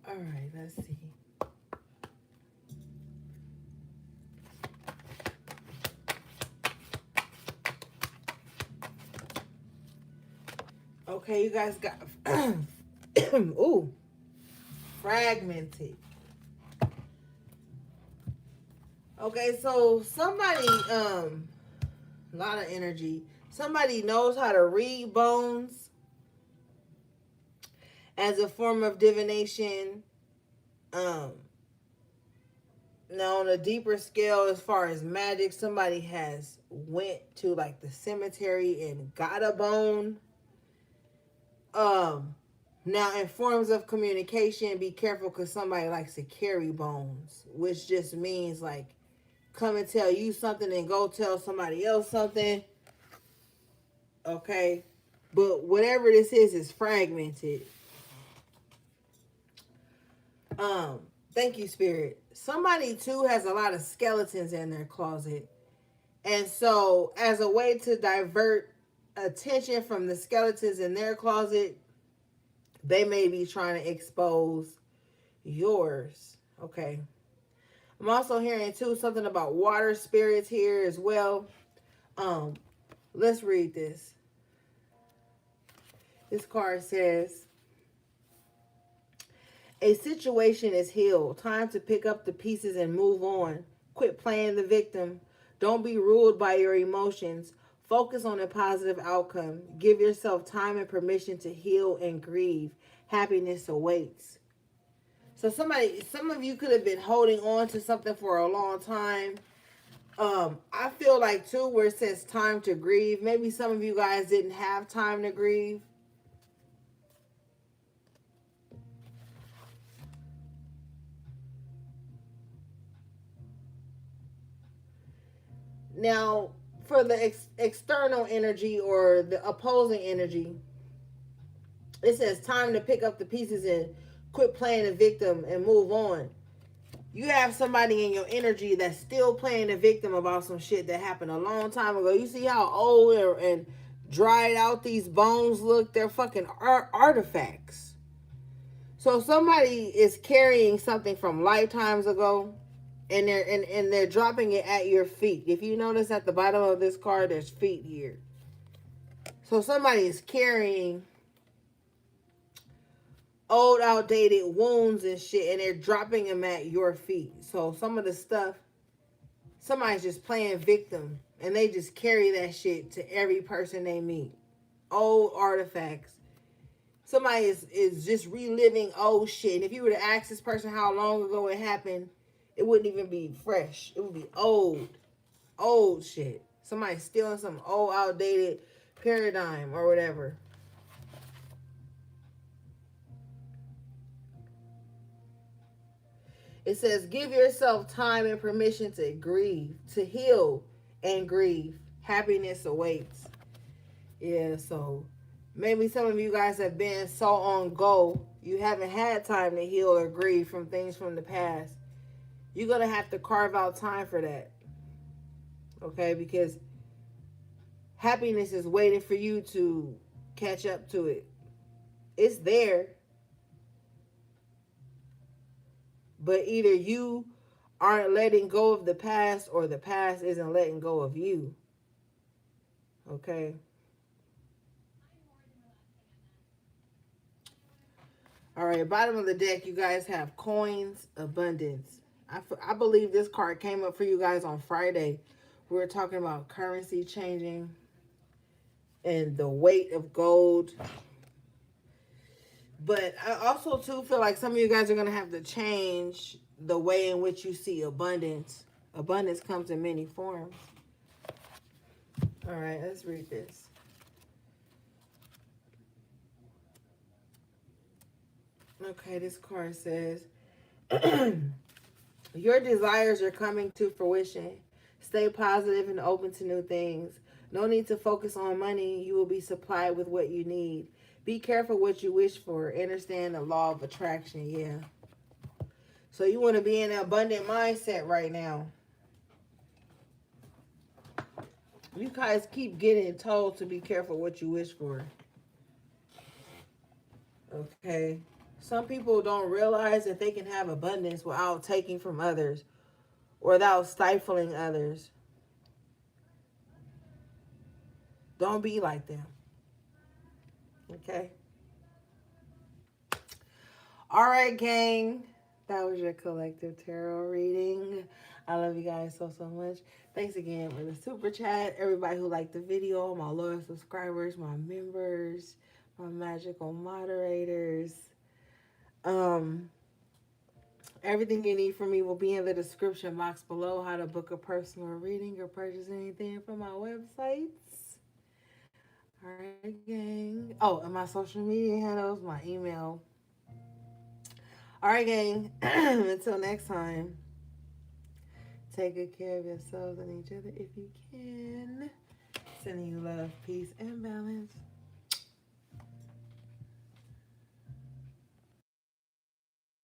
All right, let's see. Okay, you guys got ooh, fragmented. Okay, so somebody a lot of energy. Somebody knows how to read bones as a form of divination. Um Now on a deeper scale, as far as magic, somebody has went to like the cemetery and got a bone. Um, Now in forms of communication, be careful because somebody likes to carry bones, which just means like come and tell you something and go tell somebody else something. Okay, but whatever this is fragmented. Um, Thank you, Spirit. Somebody too has a lot of skeletons in their closet. And so, as a way to divert attention from the skeletons in their closet, they may be trying to expose yours. Okay. I'm also hearing too something about water spirits here as well. Um, let's read this. This card says, a situation is healed. Time to pick up the pieces and move on. Quit playing the victim. Don't be ruled by your emotions. Focus on a positive outcome. Give yourself time and permission to heal and grieve. Happiness awaits. So some of you could have been holding on to something for a long time. I feel like too, where it says time to grieve, maybe some of you guys didn't have time to grieve. Now, for the external energy or the opposing energy, it says time to pick up the pieces and quit playing the victim and move on. You have somebody in your energy that's still playing the victim about some shit that happened a long time ago. You see how old and dried out these bones look? They're fucking artifacts. So somebody is carrying something from lifetimes ago, and they're dropping it at your feet. If you notice at the bottom of this card, there's feet here. So somebody is carrying old, outdated wounds and shit, and they're dropping them at your feet. So some of the stuff, somebody's just playing victim, and they just carry that shit to every person they meet. Old artifacts. Somebody is just reliving old shit. And if you were to ask this person how long ago it happened, it wouldn't even be fresh. It would be old shit. Somebody's stealing some old, outdated paradigm or whatever. It says, give yourself time and permission to grieve, to heal and grieve. Happiness awaits. Yeah, so maybe some of you guys have been so on go, you haven't had time to heal or grieve from things from the past. You're going to have to carve out time for that. Okay, because happiness is waiting for you to catch up to it. It's there. But either you aren't letting go of the past or the past isn't letting go of you. Okay? All right, bottom of the deck, you guys have coins, abundance. I believe this card came up for you guys on Friday. We were talking about currency changing and the weight of gold. But I also, too, feel like some of you guys are going to have to change the way in which you see abundance. Abundance comes in many forms. All right, let's read this. Okay, this card says, your desires are coming to fruition. Stay positive and open to new things. No need to focus on money. You will be supplied with what you need. Be careful what you wish for. Understand the law of attraction. Yeah. So you want to be in an abundant mindset right now. You guys keep getting told to be careful what you wish for. Okay. Some people don't realize that they can have abundance without taking from others or without stifling others. Don't be like them. Okay. All right, gang. That was your collective tarot reading. I love you guys so much. Thanks again for the super chat. Everybody who liked the video, my loyal subscribers, my members, my magical moderators. Everything you need from me will be in the description box below. How to book a personal reading or purchase anything from my websites. All right, gang. Oh, and my social media handles, my email. All right, gang. Until next time, take good care of yourselves and each other if you can. Sending you love, peace, and balance.